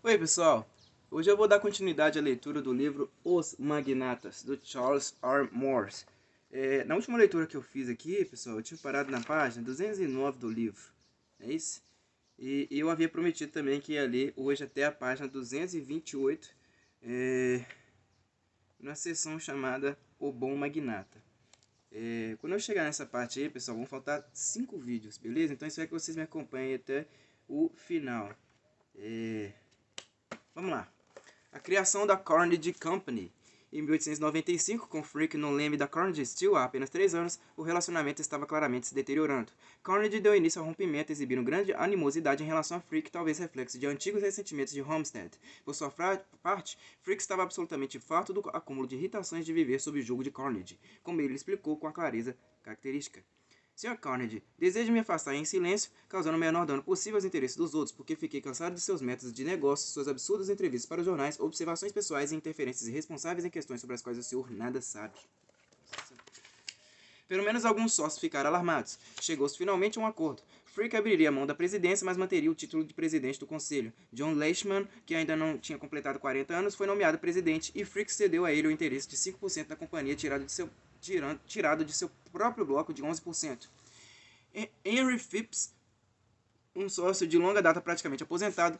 Oi, pessoal! Hoje eu vou dar continuidade à leitura do livro Os Magnatas, do Charles R. Morse. Na última leitura que eu fiz aqui, pessoal, eu tinha parado na página 209 do livro, é isso? E eu havia prometido também que ia ler hoje até a página 228, na seção chamada O Bom Magnata. Quando eu chegar nessa parte aí, pessoal, vão faltar 5 vídeos, beleza? Então isso é que vocês me acompanhem até o final. Vamos lá. A criação da Carnegie Company. Em 1895, com Frick no leme da Carnegie Steel há apenas 3 anos, o relacionamento estava claramente se deteriorando. Carnegie deu início ao rompimento, exibindo grande animosidade em relação a Frick, talvez reflexo de antigos ressentimentos de Homestead. Por sua parte, Frick estava absolutamente farto do acúmulo de irritações de viver sob o jugo de Carnegie, como ele explicou com a clareza característica. Sr. Carnegie, desejo me afastar em silêncio, causando o menor dano possível aos interesses dos outros, porque fiquei cansado de seus métodos de negócio, suas absurdas entrevistas para os jornais, observações pessoais e interferências irresponsáveis em questões sobre as quais o senhor nada sabe. Pelo menos alguns sócios ficaram alarmados. Chegou-se finalmente a um acordo. Frick abriria a mão da presidência, mas manteria o título de presidente do conselho. John Leishman, que ainda não tinha completado 40 anos, foi nomeado presidente e Frick cedeu a ele o interesse de 5% da companhia tirado de seu próprio bloco de 11%. Henry Phipps, um sócio de longa data praticamente aposentado,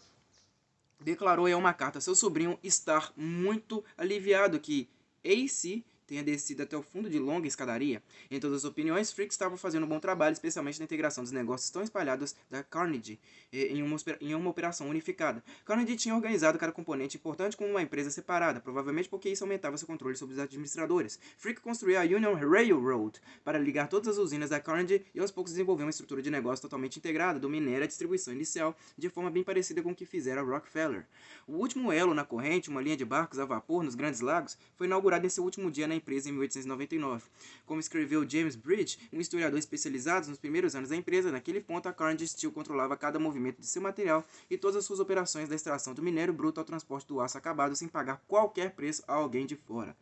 declarou em uma carta a seu sobrinho estar muito aliviado que AC tenha descido até o fundo de longa escadaria. Em todas as opiniões, Frick estava fazendo um bom trabalho, especialmente na integração dos negócios tão espalhados da Carnegie em uma operação unificada. Carnegie tinha organizado cada componente importante como uma empresa separada, provavelmente porque isso aumentava seu controle sobre os administradores. Frick construiu a Union Railroad para ligar todas as usinas da Carnegie e aos poucos desenvolveu uma estrutura de negócio totalmente integrada, do minério à distribuição inicial, de forma bem parecida com o que fizera Rockefeller. O último elo na corrente, uma linha de barcos a vapor nos Grandes Lagos, foi inaugurado em seu último dia na empresa em 1899. Como escreveu James Bridge, um historiador especializado nos primeiros anos da empresa, naquele ponto a Carnegie Steel controlava cada movimento de seu material e todas as suas operações da extração do minério bruto ao transporte do aço acabado sem pagar qualquer preço a alguém de fora.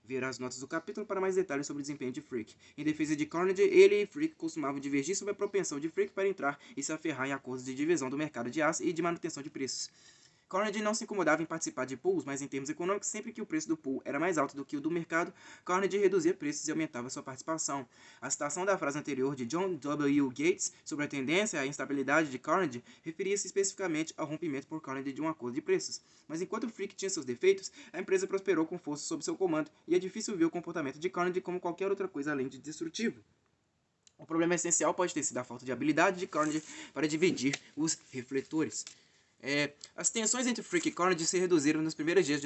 Verá as notas do capítulo para mais detalhes sobre o desempenho de Frick. Em defesa de Carnegie, ele e Frick costumavam divergir sobre a propensão de Frick para entrar e se aferrar em acordos de divisão do mercado de aço e de manutenção de preços. Carnegie não se incomodava em participar de pools, mas em termos econômicos, sempre que o preço do pool era mais alto do que o do mercado, Carnegie reduzia preços e aumentava sua participação. A citação da frase anterior de John W. Gates sobre a tendência à instabilidade de Carnegie referia-se especificamente ao rompimento por Carnegie de um acordo de preços. Mas enquanto Frick tinha seus defeitos, a empresa prosperou com força sob seu comando, e é difícil ver o comportamento de Carnegie como qualquer outra coisa além de destrutivo. O problema essencial pode ter sido a falta de habilidade de Carnegie para dividir os refletores. As tensões entre Frick e Carnegie se reduziram nos primeiros dias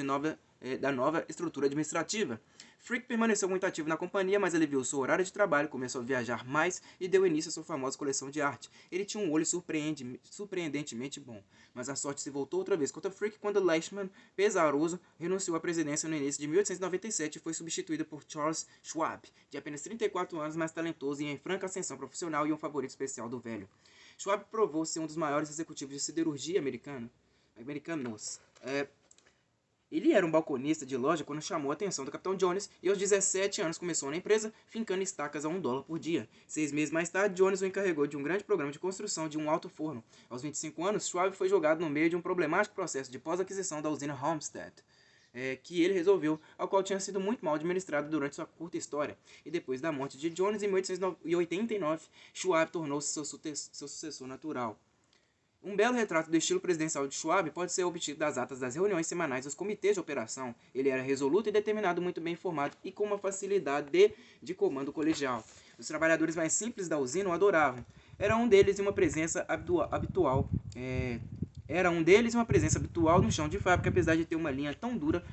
da nova estrutura administrativa. Frick permaneceu muito ativo na companhia, mas aliviou seu horário de trabalho, começou a viajar mais e deu início à sua famosa coleção de arte. Ele tinha um olho surpreendentemente bom, mas a sorte se voltou outra vez contra Frick quando Leishman, pesaroso, renunciou à presidência no início de 1897 e foi substituído por Charles Schwab, de apenas 34 anos, mais talentoso e em franca ascensão profissional e um favorito especial do velho. Schwab provou ser um dos maiores executivos de siderurgia americanos. Ele era um balconista de loja quando chamou a atenção do Capitão Jones e aos 17 anos começou na empresa, fincando estacas a $1 por dia. 6 meses mais tarde, Jones o encarregou de um grande programa de construção de um alto forno. Aos 25 anos, Schwab foi jogado no meio de um problemático processo de pós-aquisição da usina Homestead, que ele resolveu, ao qual tinha sido muito mal administrado durante sua curta história. E depois da morte de Jones, em 1889, Schwab tornou-se seu sucessor natural. Um belo retrato do estilo presidencial de Schwab pode ser obtido das atas das reuniões semanais dos comitês de operação. Ele era resoluto e determinado, muito bem informado e com uma facilidade de comando colegial. Os trabalhadores mais simples da usina o adoravam. Era um deles uma presença habitual no chão de fábrica, apesar de ter uma linha tão dura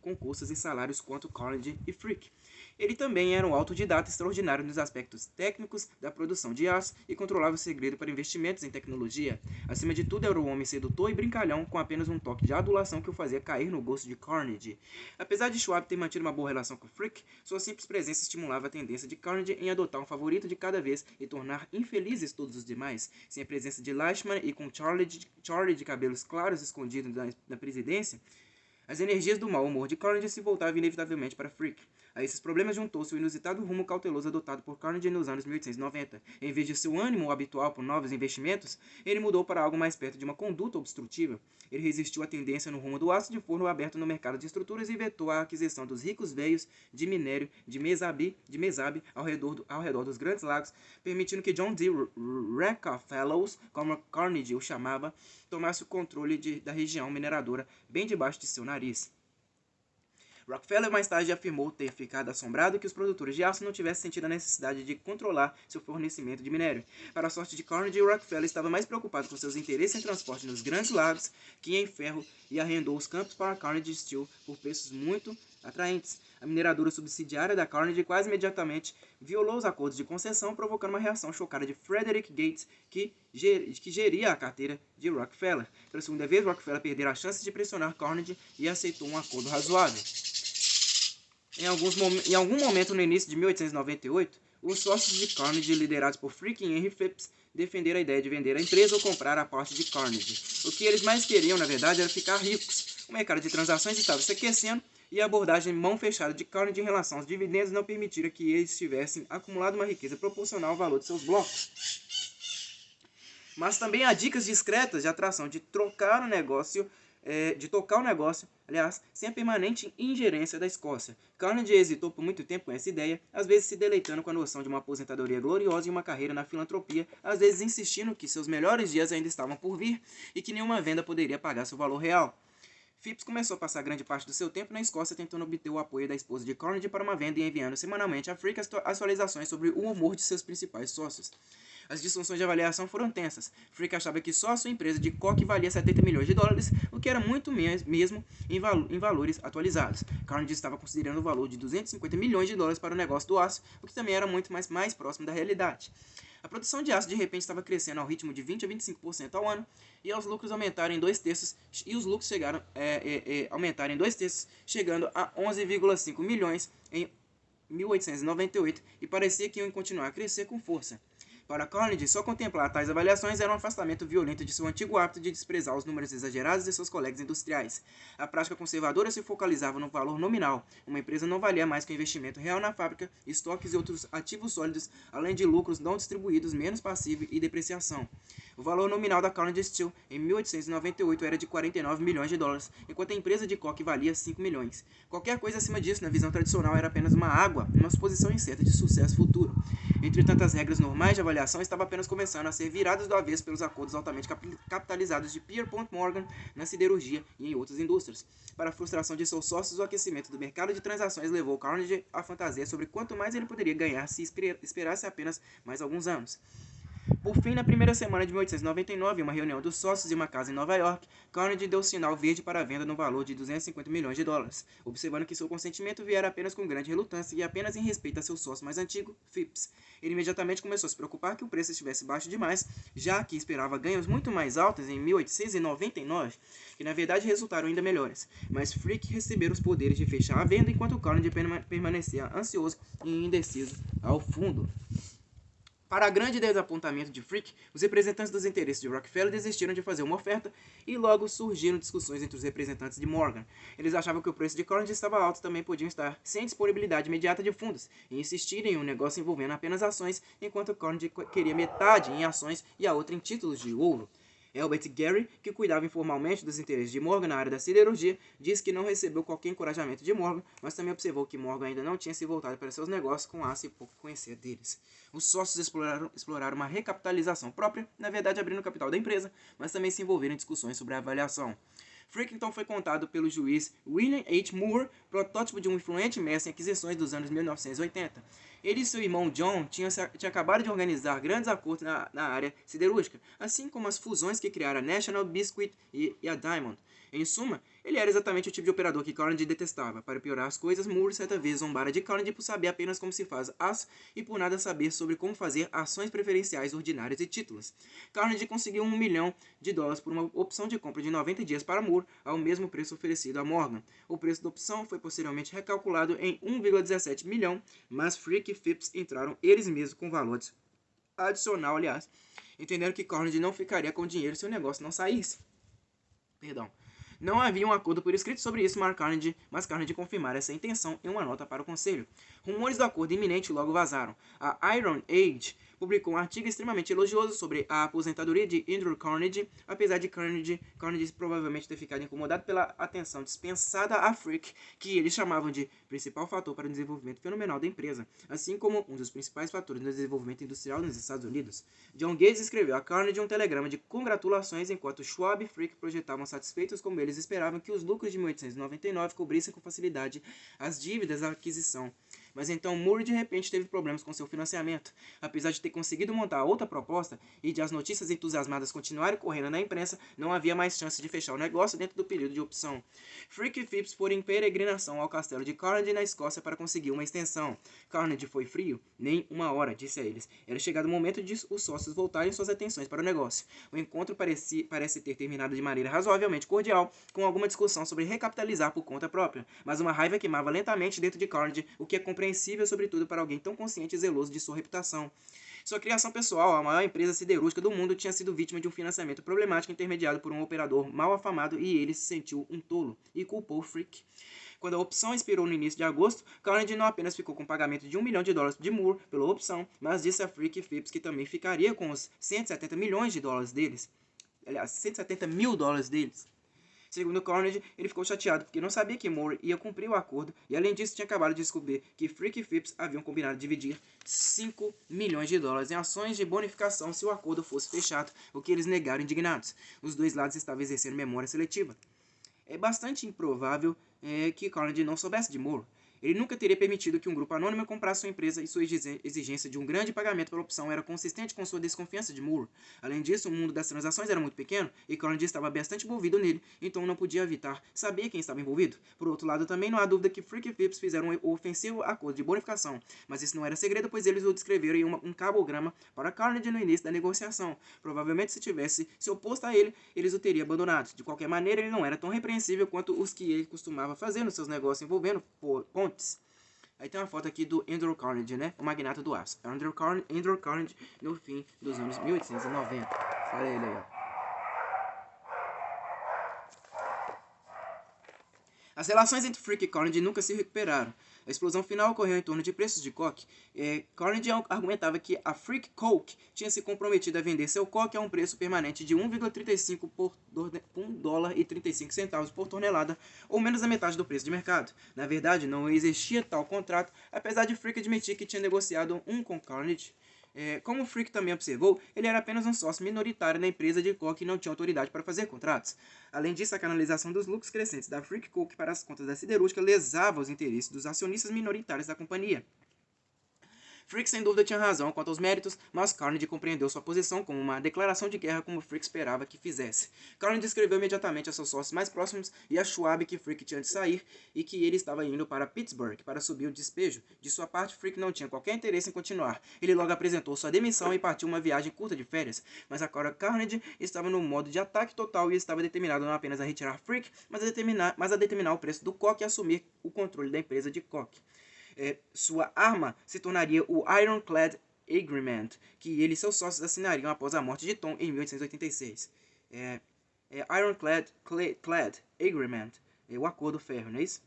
com custas e salários quanto Carnegie e Frick. Ele também era um autodidata extraordinário nos aspectos técnicos da produção de aço e controlava o segredo para investimentos em tecnologia. Acima de tudo, era um homem sedutor e brincalhão, com apenas um toque de adulação que o fazia cair no gosto de Carnegie. Apesar de Schwab ter mantido uma boa relação com Frick, sua simples presença estimulava a tendência de Carnegie em adotar um favorito de cada vez e tornar infelizes todos os demais. Sem a presença de Leishman e com Charlie de cabelos claros escondido na presidência, as energias do mau humor de Carnegie se voltavam inevitavelmente para Frick. A esses problemas juntou-se o inusitado rumo cauteloso adotado por Carnegie nos anos 1890. Em vez de seu ânimo habitual por novos investimentos, ele mudou para algo mais perto de uma conduta obstrutiva. Ele resistiu à tendência no rumo do aço de forno aberto no mercado de estruturas e vetou a aquisição dos ricos veios de minério de Mesabi ao redor dos Grandes Lagos, permitindo que John D. Rockefeller, como Carnegie o chamava, tomasse o controle da região mineradora bem debaixo de seu nariz. Rockefeller mais tarde afirmou ter ficado assombrado que os produtores de aço não tivessem sentido a necessidade de controlar seu fornecimento de minério. Para a sorte de Carnegie, Rockefeller estava mais preocupado com seus interesses em transporte nos Grandes Lagos que em ferro e arrendou os campos para Carnegie Steel por preços muito atraentes. A mineradora subsidiária da Carnegie quase imediatamente violou os acordos de concessão, provocando uma reação chocada de Frederick Gates, que geria a carteira de Rockefeller. Pela segunda vez, Rockefeller perdera a chance de pressionar Carnegie e aceitou um acordo razoável. Em algum momento no início de 1898, os sócios de Carnegie, liderados por Frick e Henry Phipps, defenderam a ideia de vender a empresa ou comprar a parte de Carnegie. O que eles mais queriam, na verdade, era ficar ricos. O mercado de transações estava se aquecendo e a abordagem mão fechada de Carnegie em relação aos dividendos não permitira que eles tivessem acumulado uma riqueza proporcional ao valor de seus blocos. Mas também há dicas discretas de atração de tocar o negócio, sem a permanente ingerência da Escócia. Carnegie hesitou por muito tempo com essa ideia, às vezes se deleitando com a noção de uma aposentadoria gloriosa e uma carreira na filantropia, às vezes insistindo que seus melhores dias ainda estavam por vir e que nenhuma venda poderia pagar seu valor real. Phipps começou a passar grande parte do seu tempo na Escócia tentando obter o apoio da esposa de Carnegie para uma venda e enviando semanalmente a Frick atualizações sobre o humor de seus principais sócios. As discussões de avaliação foram tensas. Frick achava que só a sua empresa de coque valia 70 milhões de dólares, o que era muito mesmo em valores atualizados. Carnegie estava considerando o valor de 250 milhões de dólares para o negócio do aço, o que também era muito mais próximo da realidade. A produção de aço de repente estava crescendo ao ritmo de 20 a 25% ao ano, e os lucros aumentaram em 2/3, chegando a 11,5 milhões em 1898, e parecia que iam continuar a crescer com força. Para Carnegie, só contemplar tais avaliações era um afastamento violento de seu antigo hábito de desprezar os números exagerados de seus colegas industriais. A prática conservadora se focalizava no valor nominal. Uma empresa não valia mais que o investimento real na fábrica, estoques e outros ativos sólidos, além de lucros não distribuídos, menos passivo e depreciação. O valor nominal da Carnegie Steel em 1898 era de 49 milhões de dólares, enquanto a empresa de coque valia 5 milhões. Qualquer coisa acima disso, na visão tradicional, era apenas uma suposição incerta de sucesso futuro. Entretanto, as regras normais de avaliação estavam apenas começando a ser viradas do avesso pelos acordos altamente capitalizados de Pierpont Morgan na siderurgia e em outras indústrias. Para a frustração de seus sócios, o aquecimento do mercado de transações levou Carnegie a fantasia sobre quanto mais ele poderia ganhar se esperasse apenas mais alguns anos. Por fim, na primeira semana de 1899, em uma reunião dos sócios em uma casa em Nova York, Carnegie deu sinal verde para a venda no valor de 250 milhões de dólares, observando que seu consentimento viera apenas com grande relutância e apenas em respeito a seu sócio mais antigo, Phipps. Ele imediatamente começou a se preocupar que o preço estivesse baixo demais, já que esperava ganhos muito mais altos em 1899, que na verdade resultaram ainda melhores. Mas Frick recebera os poderes de fechar a venda, enquanto Carnegie permanecia ansioso e indeciso ao fundo. Para grande desapontamento de Frick, os representantes dos interesses de Rockefeller desistiram de fazer uma oferta e logo surgiram discussões entre os representantes de Morgan. Eles achavam que o preço de Carnegie estava alto e também podiam estar sem disponibilidade imediata de fundos e insistirem em um negócio envolvendo apenas ações, enquanto Carnegie queria metade em ações e a outra em títulos de ouro. Albert Gary, que cuidava informalmente dos interesses de Morgan na área da siderurgia, disse que não recebeu qualquer encorajamento de Morgan, mas também observou que Morgan ainda não tinha se voltado para seus negócios com aço e pouco conhecia deles. Os sócios exploraram uma recapitalização própria, na verdade abrindo o capital da empresa, mas também se envolveram em discussões sobre a avaliação. Frick então foi contado pelo juiz William H. Moore, protótipo de um influente mestre em aquisições dos anos 1980. Ele e seu irmão John tinham acabado de organizar grandes acordos na área siderúrgica, assim como as fusões que criaram a National Biscuit e a Diamond. Em suma, ele era exatamente o tipo de operador que Carnegie detestava. Para piorar as coisas, Moore certa vez zombara de Carnegie por saber apenas como se faz aço e por nada saber sobre como fazer ações preferenciais ordinárias e títulos. Carnegie conseguiu $1 milhão por uma opção de compra de 90 dias para Moore, ao mesmo preço oferecido a Morgan. O preço da opção foi posteriormente recalculado em 1,17 milhão, mas Frick e Phipps entraram eles mesmos com valor adicional, entendendo que Carnegie não ficaria com dinheiro se o negócio não saísse. Perdão. Não havia um acordo por escrito sobre isso, mas Carnegie confirmara essa intenção em uma nota para o conselho. Rumores do acordo iminente logo vazaram. A Iron Age publicou um artigo extremamente elogioso sobre a aposentadoria de Andrew Carnegie, apesar de Carnegie provavelmente ter ficado incomodado pela atenção dispensada a Frick, que eles chamavam de principal fator para o desenvolvimento fenomenal da empresa, assim como um dos principais fatores no desenvolvimento industrial nos Estados Unidos. John Gates escreveu a Carnegie um telegrama de congratulações, enquanto Schwab e Frick projetavam satisfeitos como eles esperavam que os lucros de 1899 cobrissem com facilidade as dívidas da aquisição. Mas então Moore de repente teve problemas com seu financiamento. Apesar de ter conseguido montar outra proposta e de as notícias entusiasmadas continuarem correndo na imprensa, não havia mais chance de fechar o negócio dentro do período de opção. Frick e Phipps foram em peregrinação ao castelo de Carnegie na Escócia para conseguir uma extensão. Carnegie foi frio? Nem uma hora, disse a eles. Era chegado o momento de os sócios voltarem suas atenções para o negócio. O encontro parece ter terminado de maneira razoavelmente cordial, com alguma discussão sobre recapitalizar por conta própria, mas uma raiva queimava lentamente dentro de Carnegie, o que é compreensível sobretudo para alguém tão consciente e zeloso de sua reputação. Sua criação pessoal, a maior empresa siderúrgica do mundo, tinha sido vítima de um financiamento problemático intermediado por um operador mal afamado e ele se sentiu um tolo e culpou Frick. Quando a opção expirou no início de agosto, Carnegie não apenas ficou com o pagamento de $1 milhão de Moore pela opção, mas disse a Frick e Phipps que também ficaria com os $170 milhões deles. Aliás, $170 mil deles. Segundo Carnegie, ele ficou chateado porque não sabia que Moore ia cumprir o acordo e, além disso, tinha acabado de descobrir que Frick e Phipps haviam combinado dividir $5 milhões em ações de bonificação se o acordo fosse fechado, o que eles negaram indignados. Os dois lados estavam exercendo memória seletiva. É bastante improvável que Carnegie não soubesse de Moore. Ele nunca teria permitido que um grupo anônimo comprasse sua empresa e sua exigência de um grande pagamento pela opção era consistente com sua desconfiança de Moore. Além disso, o mundo das transações era muito pequeno e Carnegie estava bastante envolvido nele, então não podia evitar saber quem estava envolvido. Por outro lado, também não há dúvida que Frick e Phipps fizeram um ofensivo acordo de bonificação, mas isso não era segredo, pois eles o descreveram em um cabograma para Carnegie no início da negociação. Provavelmente, se tivesse se oposto a ele, eles o teriam abandonado. De qualquer maneira, ele não era tão repreensível quanto os que ele costumava fazer nos seus negócios envolvendo pontes. Aí tem uma foto aqui do Andrew Carnegie, né? O magnata do aço. Andrew Carnegie no fim dos anos 1890. Olha ele aí, ó. As relações entre Frick e Carnegie nunca se recuperaram. A explosão final ocorreu em torno de preços de coque. Carnegie argumentava que a Frick Coke tinha se comprometido a vender seu coque a um preço permanente de $1,35 por $1,35 por tonelada, ou menos da metade do preço de mercado. Na verdade, não existia tal contrato, apesar de Frick admitir que tinha negociado um com Carnegie. Como Frick também observou, ele era apenas um sócio minoritário na empresa de coque e não tinha autoridade para fazer contratos. Além disso, a canalização dos lucros crescentes da Frick Coke para as contas da siderúrgica lesava os interesses dos acionistas minoritários da companhia. Frick sem dúvida tinha razão quanto aos méritos, mas Carnegie compreendeu sua posição como uma declaração de guerra como Frick esperava que fizesse. Carnegie escreveu imediatamente a seus sócios mais próximos e a Schwab que Frick tinha de sair e que ele estava indo para Pittsburgh para subir o despejo. De sua parte, Frick não tinha qualquer interesse em continuar. Ele logo apresentou sua demissão e partiu uma viagem curta de férias, mas agora Carnegie estava no modo de ataque total e estava determinado não apenas a retirar Frick, mas a determinar o preço do coque e assumir o controle da empresa de coque. Sua arma se tornaria o Ironclad Agreement, que ele e seus sócios assinariam após a morte de Tom em 1886. Ironclad Agreement, o acordo ferro, não é isso?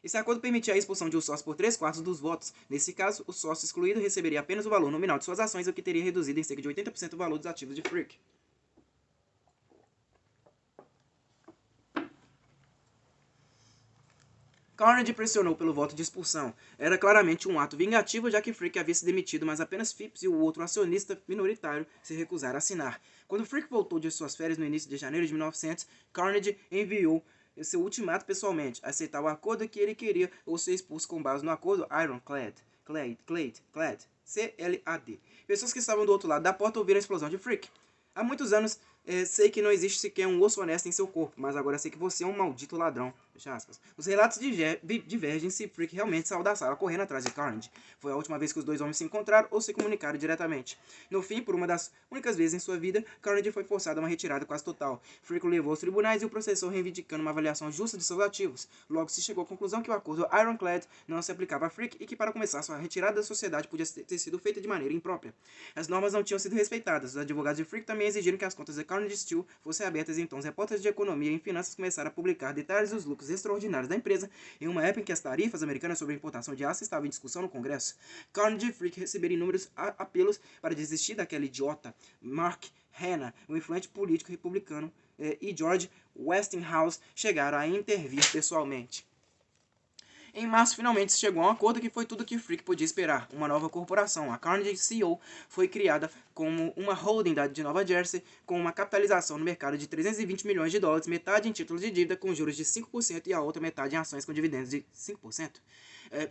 Esse acordo permitia a expulsão de um sócio por 3/4 dos votos. Nesse caso, o sócio excluído receberia apenas o valor nominal de suas ações, o que teria reduzido em cerca de 80% o valor dos ativos de Frick. Carnegie pressionou pelo voto de expulsão. Era claramente um ato vingativo, já que Frick havia se demitido, mas apenas Phipps e o outro acionista minoritário se recusaram a assinar. Quando Frick voltou de suas férias no início de janeiro de 1900, Carnegie enviou seu ultimato pessoalmente, aceitar o acordo que ele queria ou ser expulso com base no acordo Ironclad, CLAD. Pessoas que estavam do outro lado da porta ouviram a explosão de Frick. Há muitos anos sei que não existe sequer um osso honesto em seu corpo, mas agora sei que você é um maldito ladrão. Fecha aspas. Os relatos divergem se Frick realmente saiu da sala correndo atrás de Carnegie. Foi a última vez que os dois homens se encontraram ou se comunicaram diretamente. No fim, por uma das únicas vezes em sua vida, Carnegie foi forçado a uma retirada quase total. Frick o levou aos tribunais e o processou reivindicando uma avaliação justa de seus ativos. Logo se chegou à conclusão que o acordo Ironclad não se aplicava a Frick e que para começar sua retirada da sociedade podia ter sido feita de maneira imprópria. As normas não tinham sido respeitadas. Os advogados de Frick também exigiram que as contas da Carnegie Steel fossem abertas e então os repórteres de economia e finanças começaram a publicar detalhes dos lucros extraordinários da empresa em uma época em que as tarifas americanas sobre a importação de aço estavam em discussão no Congresso. Carnegie e Frick receberam inúmeros apelos para desistir daquele idiota. Mark Hanna, um influente político republicano, e George Westinghouse chegaram a intervir pessoalmente. Em março, finalmente se chegou a um acordo que foi tudo que Frick podia esperar. Uma nova corporação, a Carnegie CO, foi criada como uma holding de Nova Jersey, com uma capitalização no mercado de 320 milhões de dólares, metade em títulos de dívida com juros de 5% e a outra metade em ações com dividendos de 5%.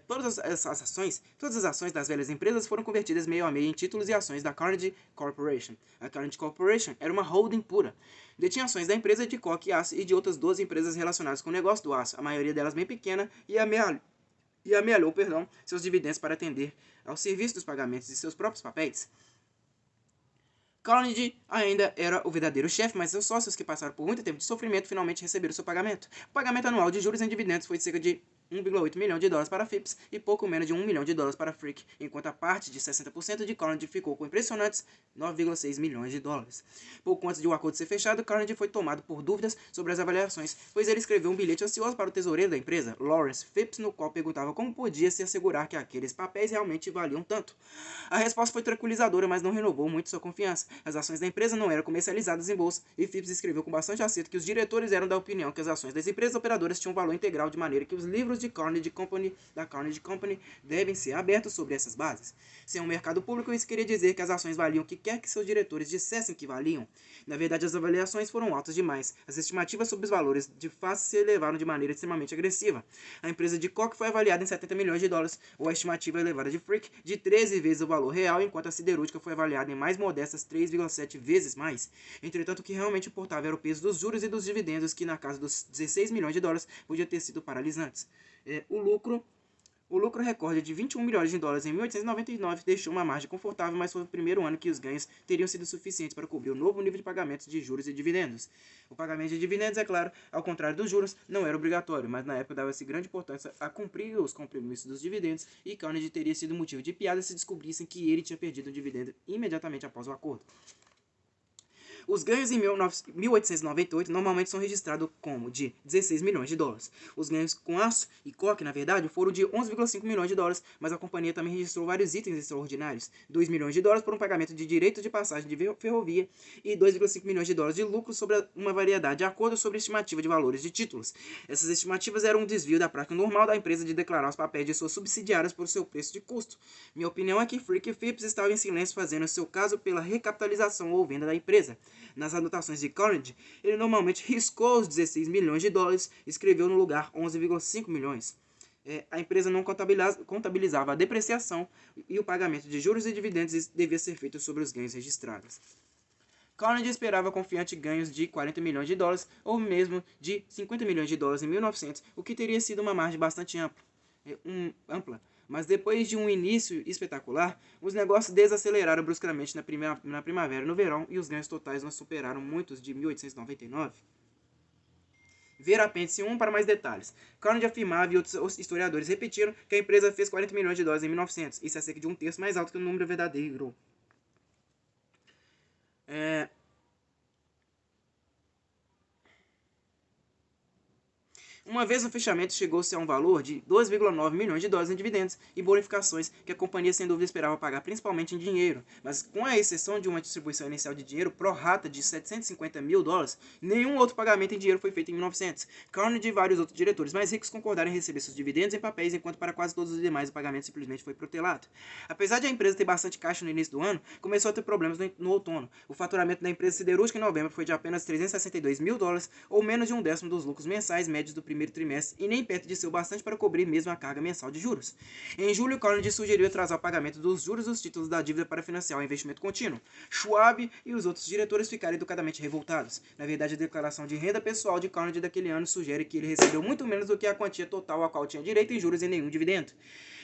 Todas as ações das velhas empresas foram convertidas meio a meio em títulos e ações da Carnegie Corporation. A Carnegie Corporation era uma holding pura. Detinha ações da empresa de coque e aço e de outras 12 empresas relacionadas com o negócio do aço, a maioria delas bem pequena, e amealhou seus dividendos para atender ao serviço dos pagamentos de seus próprios papéis. Carnegie ainda era o verdadeiro chefe, mas seus sócios, que passaram por muito tempo de sofrimento, finalmente receberam seu pagamento. O pagamento anual de juros em dividendos foi de cerca de 1,8 milhão de dólares para Phipps e pouco menos de 1 milhão de dólares para Frick, enquanto a parte de 60% de Carnegie ficou com impressionantes 9,6 milhões de dólares. Pouco antes de o acordo ser fechado, Carnegie foi tomado por dúvidas sobre as avaliações, pois ele escreveu um bilhete ansioso para o tesoureiro da empresa, Lawrence Phipps, no qual perguntava como podia se assegurar que aqueles papéis realmente valiam tanto. A resposta foi tranquilizadora, mas não renovou muito sua confiança. As ações da empresa não eram comercializadas em bolsa, e Phipps escreveu com bastante acerto que os diretores eram da opinião que as ações das empresas operadoras tinham valor integral, de maneira que os livros de Carnegie Company devem ser abertos sobre essas bases. Sem um mercado público, isso queria dizer que as ações valiam o que quer que seus diretores dissessem que valiam. Na verdade, as avaliações foram altas demais. As estimativas sobre os valores de face se elevaram de maneira extremamente agressiva. A empresa de Koch foi avaliada em 70 milhões de dólares, ou a estimativa elevada de Frick de 13 vezes o valor real, enquanto a siderúrgica foi avaliada em mais modestas 3,7 vezes mais. Entretanto, o que realmente importava era o peso dos juros e dos dividendos, que na casa dos 16 milhões de dólares podia ter sido paralisantes. O lucro recorde de 21 milhões de dólares em 1899 deixou uma margem confortável, mas foi o primeiro ano que os ganhos teriam sido suficientes para cobrir o novo nível de pagamentos de juros e dividendos. O pagamento de dividendos, é claro, ao contrário dos juros, não era obrigatório, mas na época dava-se grande importância a cumprir os compromissos dos dividendos, e Carnegie teria sido motivo de piada se descobrissem que ele tinha perdido o dividendo imediatamente após o acordo. Os ganhos em 1898 normalmente são registrados como de 16 milhões de dólares. Os ganhos com aço e coque, na verdade, foram de 11,5 milhões de dólares, mas a companhia também registrou vários itens extraordinários. 2 milhões de dólares por um pagamento de direito de passagem de ferrovia e 2,5 milhões de dólares de lucro sobre uma variedade de acordos sobre estimativa de valores de títulos. Essas estimativas eram um desvio da prática normal da empresa de declarar os papéis de suas subsidiárias por seu preço de custo. Minha opinião é que Frick e Phipps estavam em silêncio fazendo seu caso pela recapitalização ou venda da empresa. Nas anotações de Carnegie, ele normalmente riscou os 16 milhões de dólares e escreveu no lugar 11,5 milhões. A empresa não contabilizava a depreciação e o pagamento de juros e dividendos devia ser feito sobre os ganhos registrados. Carnegie esperava confiante ganhos de 40 milhões de dólares ou mesmo de 50 milhões de dólares em 1900, o que teria sido uma margem bastante ampla. Mas depois de um início espetacular, os negócios desaceleraram bruscamente na primavera e no verão, e os ganhos totais não superaram muitos de 1899. Ver apêndice 1 para mais detalhes. Carnegie afirmava, e outros historiadores repetiram, que a empresa fez 40 milhões de dólares em 1900. Isso é cerca de um terço mais alto que o número verdadeiro. Uma vez no fechamento, chegou-se a um valor de 2,9 milhões de dólares em dividendos e bonificações que a companhia sem dúvida esperava pagar principalmente em dinheiro, mas com a exceção de uma distribuição inicial de dinheiro pro rata de 750 mil dólares, nenhum outro pagamento em dinheiro foi feito em 1900. Carnegie e vários outros diretores mais ricos concordaram em receber seus dividendos em papéis, enquanto para quase todos os demais o pagamento simplesmente foi protelado. Apesar de a empresa ter bastante caixa no início do ano, começou a ter problemas no outono. O faturamento da empresa siderúrgica em novembro foi de apenas 362 mil dólares, ou menos de um décimo dos lucros mensais médios do primeiro primeiro trimestre e nem perto de ser o bastante para cobrir mesmo a carga mensal de juros. Em julho, Carnegie sugeriu atrasar o pagamento dos juros dos títulos da dívida para financiar o investimento contínuo. Schwab e os outros diretores ficaram educadamente revoltados. Na verdade, a declaração de renda pessoal de Carnegie daquele ano sugere que ele recebeu muito menos do que a quantia total a qual tinha direito em juros e nenhum dividendo.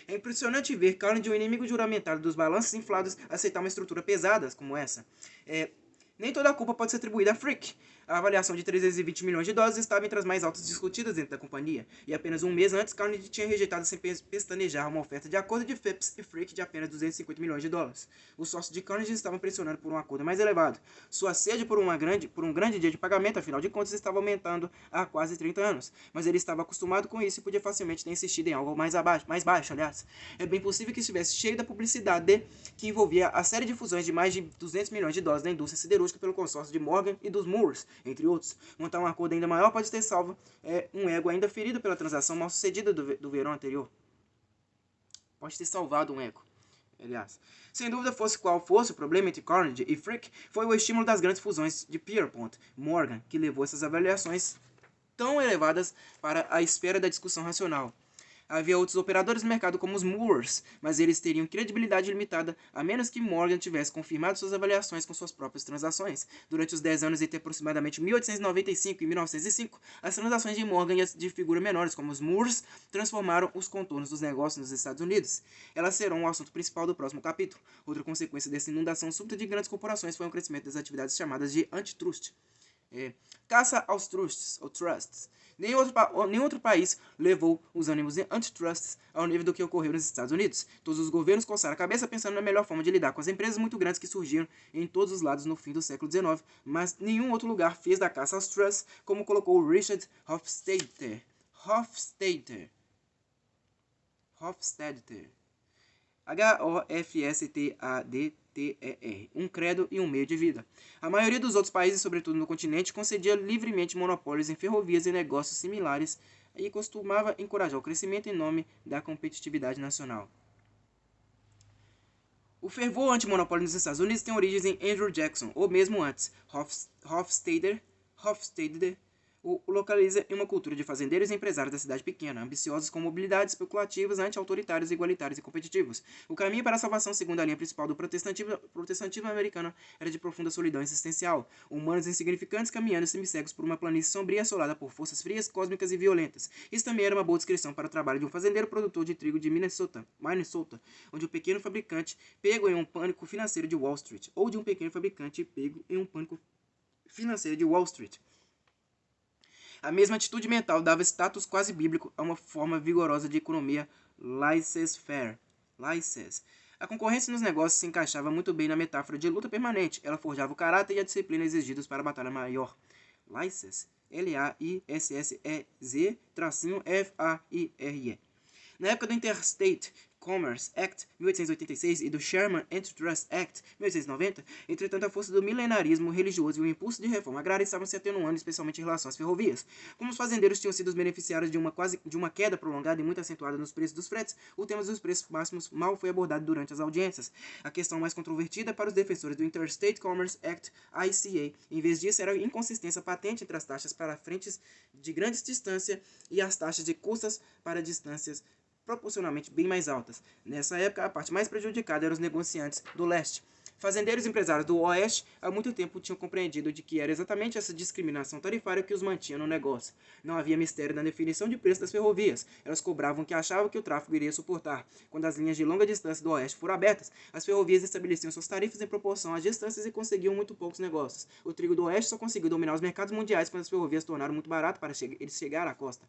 É impressionante ver Carnegie, o inimigo juramentado dos balanços inflados, aceitar uma estrutura pesada como essa. Nem toda a culpa pode ser atribuída a Frick. A avaliação de 320 milhões de dólares estava entre as mais altas discutidas dentro da companhia, e apenas um mês antes, Carnegie tinha rejeitado sem pestanejar uma oferta de acordo de Phipps e Frick de apenas 250 milhões de dólares. Os sócios de Carnegie estavam pressionando por um acordo mais elevado. Sua sede por um grande dia de pagamento, afinal de contas, estava aumentando há quase 30 anos, mas ele estava acostumado com isso e podia facilmente ter insistido em algo mais baixo. É bem possível que estivesse cheio da publicidade que envolvia a série de fusões de mais de 200 milhões de dólares da indústria siderúrgica pelo consórcio de Morgan e dos Moores, entre outros. Montar um acordo ainda maior pode ter salvo um ego ainda ferido pela transação mal sucedida do verão anterior. Pode ter salvado um ego, aliás. Sem dúvida, qual fosse o problema entre Carnegie e Frick, foi o estímulo das grandes fusões de Pierpont Morgan que levou essas avaliações tão elevadas para a esfera da discussão racional. Havia outros operadores no mercado como os Moores, mas eles teriam credibilidade limitada a menos que Morgan tivesse confirmado suas avaliações com suas próprias transações. Durante os 10 anos entre aproximadamente 1895 e 1905, as transações de Morgan e as de figura menores como os Moores transformaram os contornos dos negócios nos Estados Unidos. Elas serão o assunto principal do próximo capítulo. Outra consequência dessa inundação súbita de grandes corporações foi o crescimento das atividades chamadas de antitrust. Caça aos trusts, ou trusts. Nenhum outro país levou os ânimos antitrusts ao nível do que ocorreu nos Estados Unidos. Todos os governos coçaram a cabeça pensando na melhor forma de lidar com as empresas muito grandes que surgiram em todos os lados no fim do século XIX, mas nenhum outro lugar fez da caça aos trusts como colocou Richard Hofstadter. Hofstadter. Um credo e um meio de vida. A maioria dos outros países, sobretudo no continente, concedia livremente monopólios em ferrovias e negócios similares e costumava encorajar o crescimento em nome da competitividade nacional. O fervor antimonopólio nos Estados Unidos tem origens em Andrew Jackson, ou mesmo antes. Hofstadter o localiza em uma cultura de fazendeiros e empresários da cidade pequena, ambiciosos com mobilidade, especulativos, anti-autoritários, igualitários e competitivos. O caminho para a salvação, segundo a linha principal do protestantismo americano, era de profunda solidão existencial. Humanos insignificantes caminhando semicegos por uma planície sombria assolada por forças frias, cósmicas e violentas. Isso também era uma boa descrição para o trabalho de um fazendeiro produtor de trigo de Minnesota, onde um pequeno fabricante pego em um pânico financeiro de Wall Street, ou de um pequeno fabricante pego em um pânico financeiro de Wall Street. A mesma atitude mental dava status quase bíblico a uma forma vigorosa de economia laissez-faire. A concorrência nos negócios se encaixava muito bem na metáfora de luta permanente. Ela forjava o caráter e a disciplina exigidos para a batalha maior. Laissez, Laissez-F-A-I-R-E. Na época do Interstate Commerce Act 1886 e do Sherman Antitrust Act 1890, entretanto a força do milenarismo religioso e o impulso de reforma agrária estavam se atenuando, especialmente em relação às ferrovias. Como os fazendeiros tinham sido os beneficiários de uma queda prolongada e muito acentuada nos preços dos fretes, o tema dos preços máximos mal foi abordado durante as audiências. A questão mais controvertida para os defensores do Interstate Commerce Act, ICA, em vez disso, era a inconsistência patente entre as taxas para frentes de grande distância e as taxas de custas para distâncias proporcionalmente bem mais altas. Nessa época, a parte mais prejudicada eram os negociantes do leste. Fazendeiros e empresários do oeste há muito tempo tinham compreendido de que era exatamente essa discriminação tarifária que os mantinha no negócio. Não havia mistério na definição de preço das ferrovias. Elas cobravam o que achavam que o tráfego iria suportar. Quando as linhas de longa distância do oeste foram abertas, as ferrovias estabeleciam suas tarifas em proporção às distâncias e conseguiam muito poucos negócios. O trigo do oeste só conseguiu dominar os mercados mundiais quando as ferrovias tornaram muito barato para eles chegar à costa.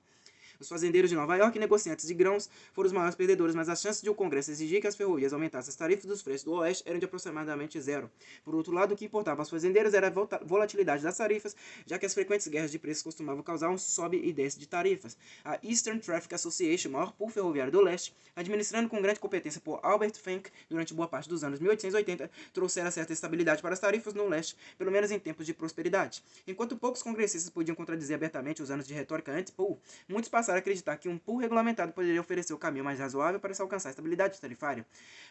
Os fazendeiros de Nova York e negociantes de grãos foram os maiores perdedores, mas as chances de o Congresso exigir que as ferrovias aumentassem as tarifas dos fretes do Oeste eram de aproximadamente zero. Por outro lado, o que importava aos fazendeiros era a volatilidade das tarifas, já que as frequentes guerras de preços costumavam causar um sobe e desce de tarifas. A Eastern Traffic Association, maior pool ferroviário do Leste, administrando com grande competência por Albert Fink durante boa parte dos anos 1880, trouxera certa estabilidade para as tarifas no Leste, pelo menos em tempos de prosperidade. Enquanto poucos congressistas podiam contradizer abertamente os anos de retórica anti-pool, muitos passaram passaram a acreditar que um pool regulamentado poderia oferecer o caminho mais razoável para se alcançar a estabilidade tarifária.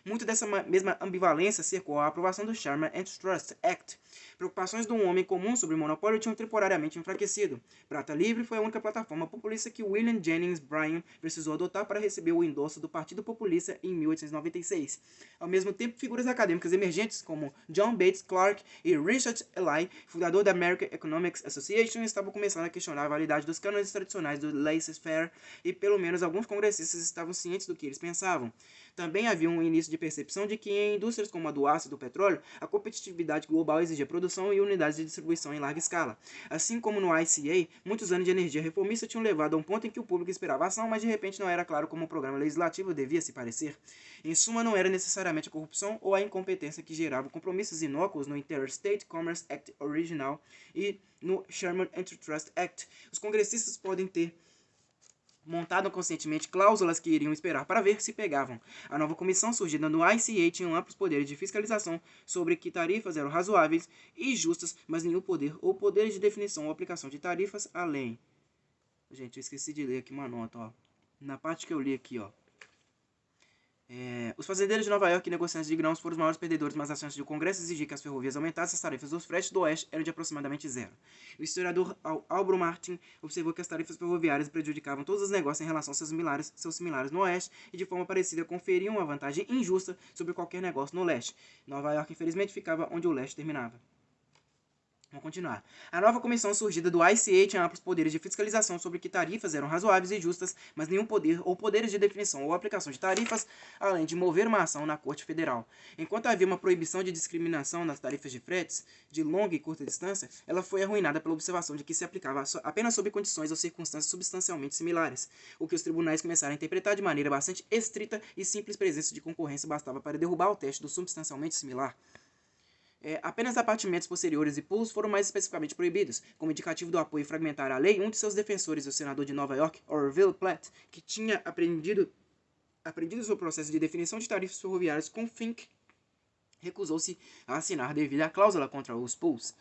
Muito dessa mesma ambivalência cercou a aprovação do Sherman Antitrust Act. Preocupações de um homem comum sobre o monopólio tinham temporariamente enfraquecido. Prata Livre foi a única plataforma populista que William Jennings Bryan precisou adotar para receber o endosso do Partido Populista em 1896. Ao mesmo tempo, figuras acadêmicas emergentes como John Bates Clark e Richard Ely, fundador da American Economics Association, estavam começando a questionar a validade dos cânones tradicionais do laissez-faire e pelo menos alguns congressistas estavam cientes do que eles pensavam. Também havia um início de percepção de que em indústrias como a do aço e do petróleo, a competitividade global exigia produção e unidades de distribuição em larga escala. Assim como no ICA, muitos anos de energia reformista tinham levado a um ponto em que o público esperava ação, mas de repente não era claro como o programa legislativo devia se parecer. Em suma, não era necessariamente a corrupção ou a incompetência que gerava compromissos inócuos no Interstate Commerce Act original e no Sherman Antitrust Act. Os congressistas podem ter montado conscientemente cláusulas que iriam esperar para ver se pegavam. A nova comissão surgida no ICA tinha amplos poderes de fiscalização sobre que tarifas eram razoáveis e justas, mas nenhum poder ou poderes de definição ou aplicação de tarifas além. Gente, eu esqueci de ler aqui uma nota, ó. Na parte que eu li aqui, ó. Os fazendeiros de Nova York e negociantes de grãos foram os maiores perdedores, mas a chance de o Congresso exigir que as ferrovias aumentassem as tarifas dos fretes do Oeste eram de aproximadamente zero. O historiador Albro Martin observou que as tarifas ferroviárias prejudicavam todos os negócios em relação aos seus similares no Oeste e de forma parecida conferiam uma vantagem injusta sobre qualquer negócio no Leste. Nova York, infelizmente, ficava onde o Leste terminava. Vamos continuar. A nova comissão surgida do ICA tinha amplos poderes de fiscalização sobre que tarifas eram razoáveis e justas, mas nenhum poder ou poderes de definição ou aplicação de tarifas, além de mover uma ação na Corte Federal. Enquanto havia uma proibição de discriminação nas tarifas de fretes de longa e curta distância, ela foi arruinada pela observação de que se aplicava apenas sob condições ou circunstâncias substancialmente similares, o que os tribunais começaram a interpretar de maneira bastante estrita e simples presença de concorrência bastava para derrubar o teste do substancialmente similar. Apenas apartamentos posteriores e pools foram mais especificamente proibidos. Como indicativo do apoio fragmentário à lei, um de seus defensores, o senador de Nova York, Orville Platt, que tinha aprendido sobre o processo de definição de tarifas ferroviárias com Fink, recusou-se a assinar devido à cláusula contra os pools.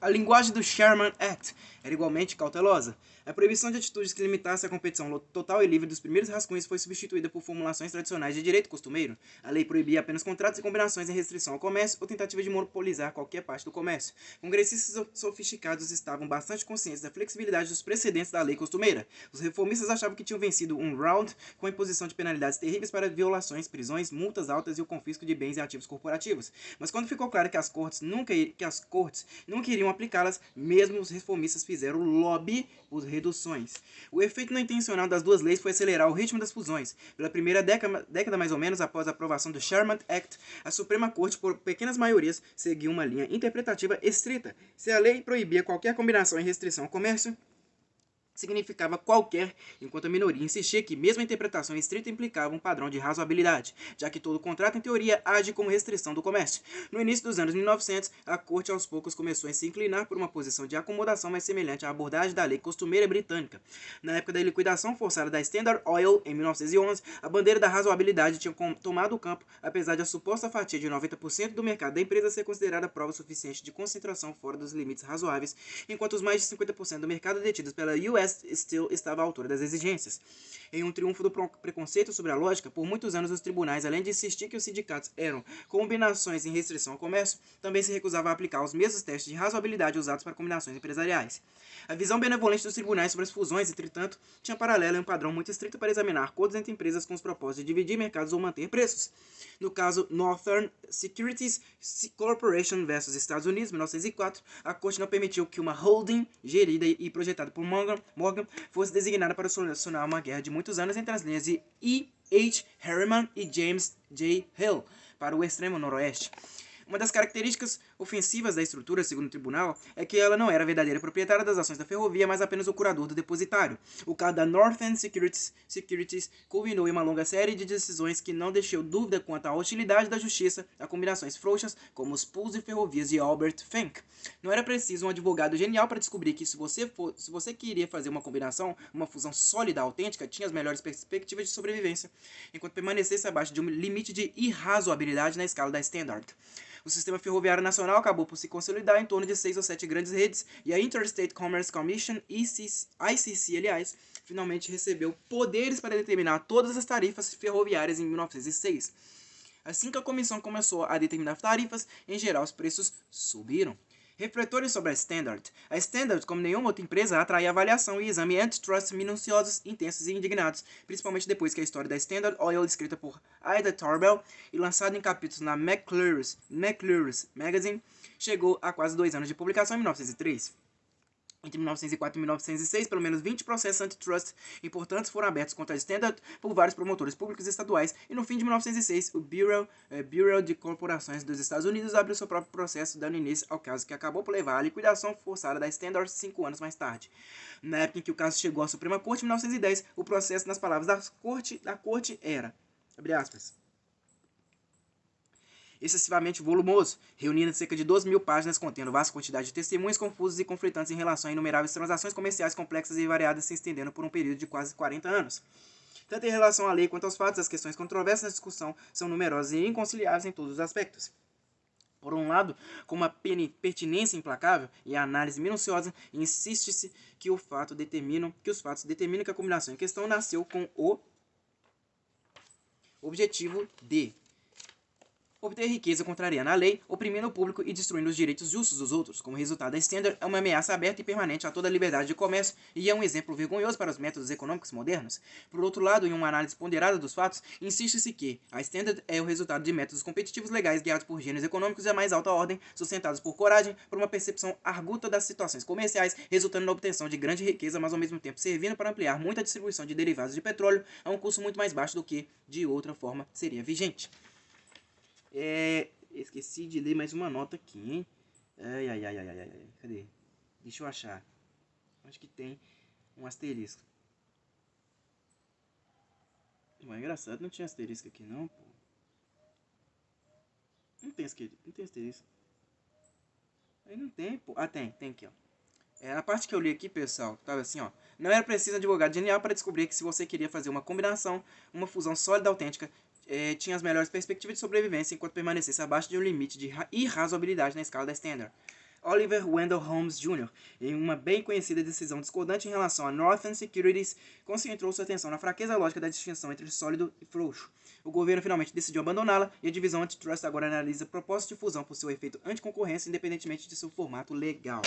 A linguagem do Sherman Act era igualmente cautelosa. A proibição de atitudes que limitasse a competição total e livre dos primeiros rascunhos foi substituída por formulações tradicionais de direito costumeiro. A lei proibia apenas contratos e combinações em restrição ao comércio ou tentativa de monopolizar qualquer parte do comércio. Congressistas sofisticados estavam bastante conscientes da flexibilidade dos precedentes da lei costumeira. Os reformistas achavam que tinham vencido um round com a imposição de penalidades terríveis para violações, prisões, multas altas e o confisco de bens e ativos corporativos. Mas quando ficou claro que as cortes nunca iriam aplicá-las, mesmo os reformistas fizeram lobby por reduções. O efeito não intencional das duas leis foi acelerar o ritmo das fusões. Pela primeira década mais ou menos após a aprovação do Sherman Act, a Suprema Corte, por pequenas maiorias, seguiu uma linha interpretativa estrita. Se a lei proibia qualquer combinação e restrição ao comércio, significava qualquer, enquanto a minoria insistia que mesmo a interpretação estrita implicava um padrão de razoabilidade, já que todo contrato em teoria age como restrição do comércio. No início dos anos 1900, a corte aos poucos começou a se inclinar por uma posição de acomodação mais semelhante à abordagem da lei costumeira britânica. Na época da liquidação forçada da Standard Oil, em 1911, a bandeira da razoabilidade tinha tomado o campo, apesar de a suposta fatia de 90% do mercado da empresa ser considerada prova suficiente de concentração fora dos limites razoáveis, enquanto os mais de 50% do mercado detidos pela US Steel estava à altura das exigências. Em um triunfo do preconceito sobre a lógica, por muitos anos os tribunais, além de insistir que os sindicatos eram combinações em restrição ao comércio, também se recusavam a aplicar os mesmos testes de razoabilidade usados para combinações empresariais. A visão benevolente dos tribunais sobre as fusões, entretanto, tinha paralelo em um padrão muito estrito para examinar acordos entre empresas com os propósitos de dividir mercados ou manter preços. No caso Northern Securities Corporation versus Estados Unidos, 1904, a corte não permitiu que uma holding gerida e projetada por Morgan fosse designada para solucionar uma guerra de muitos anos entre as linhas de E. H. Harriman e James J. Hill para o extremo noroeste. Uma das características ofensivas da estrutura, segundo o tribunal, é que ela não era a verdadeira proprietária das ações da ferrovia, mas apenas o curador do depositário. O caso da Northern Securities culminou em uma longa série de decisões que não deixou dúvida quanto à hostilidade da justiça a combinações frouxas como os pools e ferrovias de Albert Fink. Não era preciso um advogado genial para descobrir que se você queria fazer uma combinação, uma fusão sólida, autêntica, tinha as melhores perspectivas de sobrevivência, enquanto permanecesse abaixo de um limite de irrazoabilidade na escala da Standard. O sistema ferroviário nacional internacional acabou por se consolidar em torno de 6 ou 7 grandes redes, e a Interstate Commerce Commission, ICC, aliás, finalmente recebeu poderes para determinar todas as tarifas ferroviárias em 1906. Assim que a comissão começou a determinar tarifas, em geral os preços subiram. Refletores sobre a Standard. A Standard, como nenhuma outra empresa, atraía avaliação e exame antitrust minuciosos, intensos e indignados, principalmente depois que a história da Standard Oil, escrita por Ida Tarbell e lançada em capítulos na McClure's Magazine, chegou a quase 2 anos de publicação em 1903. Entre 1904 e 1906, pelo menos 20 processos antitrust importantes foram abertos contra a Standard por vários promotores públicos e estaduais, e no fim de 1906, o Bureau de Corporações dos Estados Unidos abriu seu próprio processo, dando início ao caso que acabou por levar à liquidação forçada da Standard 5 anos mais tarde. Na época em que o caso chegou à Suprema Corte, em 1910, o processo, nas palavras da corte era, abre aspas, excessivamente volumoso, reunindo cerca de 12.000 páginas, contendo vasta quantidade de testemunhos confusos e conflitantes em relação a inumeráveis transações comerciais complexas e variadas, se estendendo por um período de quase 40 anos. Tanto em relação à lei quanto aos fatos, as questões controversas na discussão são numerosas e inconciliáveis em todos os aspectos. Por um lado, com uma pertinência implacável e a análise minuciosa, insiste-se que os fatos determinam que a combinação em questão nasceu com o objetivo de obter riqueza contrariando a lei, oprimindo o público e destruindo os direitos justos dos outros. Como resultado, a Standard é uma ameaça aberta e permanente a toda a liberdade de comércio e é um exemplo vergonhoso para os métodos econômicos modernos. Por outro lado, em uma análise ponderada dos fatos, insiste-se que a Standard é o resultado de métodos competitivos legais guiados por gênios econômicos da mais alta ordem, sustentados por coragem, por uma percepção arguta das situações comerciais, resultando na obtenção de grande riqueza, mas ao mesmo tempo servindo para ampliar muito a distribuição de derivados de petróleo a um custo muito mais baixo do que, de outra forma, seria vigente. Esqueci de ler mais uma nota aqui, hein? Cadê? Deixa eu achar. Acho que tem um asterisco. Ué, engraçado, não tinha asterisco aqui não, pô. Não tem asterisco. Aí não tem, pô. Ah, tem aqui, ó. A parte que eu li aqui, pessoal, tava assim, ó. Não era preciso advogado genial para descobrir que se você queria fazer uma combinação, uma fusão sólida autêntica, tinha as melhores perspectivas de sobrevivência enquanto permanecesse abaixo de um limite de irrazoabilidade na escala da Standard. Oliver Wendell Holmes Jr., em uma bem conhecida decisão discordante em relação a Northern Securities, concentrou sua atenção na fraqueza lógica da distinção entre sólido e frouxo. O governo finalmente decidiu abandoná-la e a divisão antitrust agora analisa propósitos de fusão por seu efeito anticoncorrência, independentemente de seu formato legal.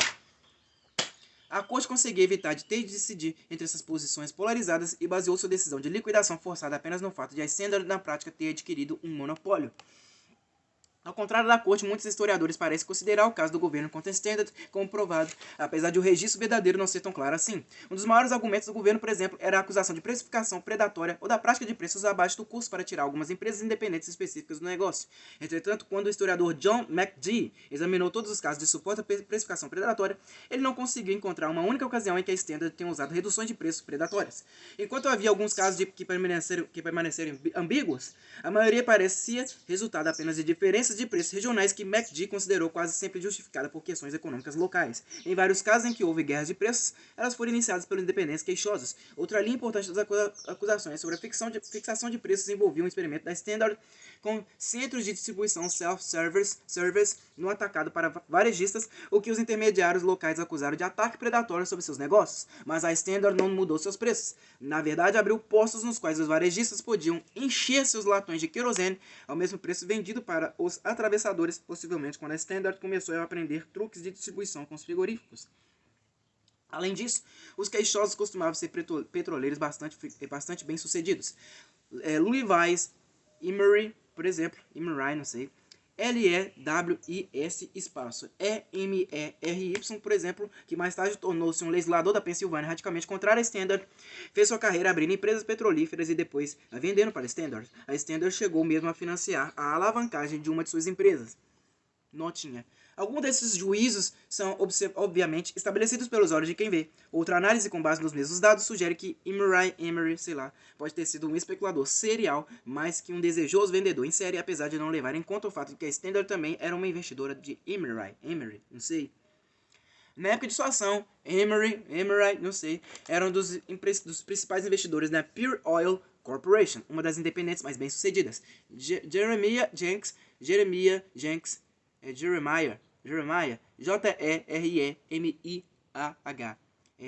A corte conseguiu evitar de ter de decidir entre essas posições polarizadas e baseou sua decisão de liquidação forçada apenas no fato de a Standard na prática ter adquirido um monopólio. Ao contrário da corte, muitos historiadores parecem considerar o caso do governo contra a Standard como provado, apesar de o registro verdadeiro não ser tão claro assim. Um dos maiores argumentos do governo, por exemplo, era a acusação de precificação predatória ou da prática de preços abaixo do custo para tirar algumas empresas independentes específicas do negócio. Entretanto, quando o historiador John McGee examinou todos os casos de suposta precificação predatória, ele não conseguiu encontrar uma única ocasião em que a Standard tenha usado reduções de preços predatórias. Enquanto havia alguns casos que permaneceram ambíguos, a maioria parecia resultado apenas de diferenças de preços regionais que McGee considerou quase sempre justificada por questões econômicas locais. Em vários casos em que houve guerras de preços, elas foram iniciadas pelos independentes queixosos. Outra linha importante das acusações sobre a fixação de preços envolvia um experimento da Standard com centros de distribuição self-service no atacado para varejistas, o que os intermediários locais acusaram de ataque predatório sobre seus negócios. Mas a Standard não mudou seus preços. Na verdade, abriu postos nos quais os varejistas podiam encher seus latões de querosene ao mesmo preço vendido para os atravessadores, possivelmente quando a Standard começou a aprender truques de distribuição com os frigoríficos. Além disso, os queixosos costumavam ser petroleiros bastante bem-sucedidos. Louis Weiss, Emery, por exemplo, Emery, não sei, Lewis espaço Emery, por exemplo, que mais tarde tornou-se um legislador da Pensilvânia radicalmente contrário à Standard, fez sua carreira abrindo empresas petrolíferas e depois a vendendo para a Standard. A Standard chegou mesmo a financiar a alavancagem de uma de suas empresas. Notinha. Alguns desses juízos são, obviamente, estabelecidos pelos olhos de quem vê. Outra análise com base nos mesmos dados sugere que Emery, pode ter sido um especulador serial, mais que um desejoso vendedor em série, apesar de não levar em conta o fato de que a Standard também era uma investidora de Emery, não sei. Na época de sua ação, Emery, não sei, era um dos principais investidores da Pure Oil Corporation, uma das independentes mais bem-sucedidas. Jeremiah Jenks, Jeremiah, Jeremiah,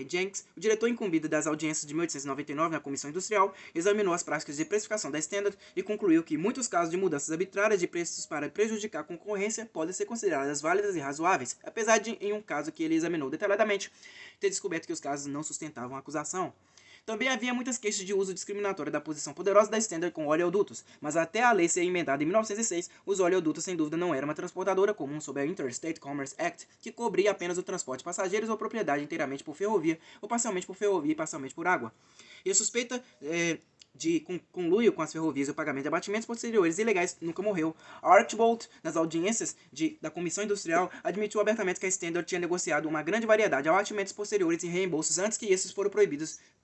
Jenks, o diretor incumbido das audiências de 1899 na Comissão Industrial, examinou as práticas de precificação da Standard e concluiu que muitos casos de mudanças arbitrárias de preços para prejudicar a concorrência podem ser consideradas válidas e razoáveis, apesar de, em um caso que ele examinou detalhadamente, ter descoberto que os casos não sustentavam a acusação. Também havia muitas queixas de uso discriminatório da posição poderosa da Standard com oleodutos, mas até a lei ser emendada em 1906, os oleodutos sem dúvida não eram uma transportadora comum sob a Interstate Commerce Act, que cobria apenas o transporte de passageiros ou propriedade inteiramente por ferrovia, ou parcialmente por ferrovia e parcialmente por água. E a suspeita de conluio com as ferrovias e o pagamento de abatimentos posteriores ilegais nunca morreu. Archbold, nas audiências da Comissão Industrial, admitiu abertamente que a Standard tinha negociado uma grande variedade de abatimentos posteriores e reembolsos antes que esses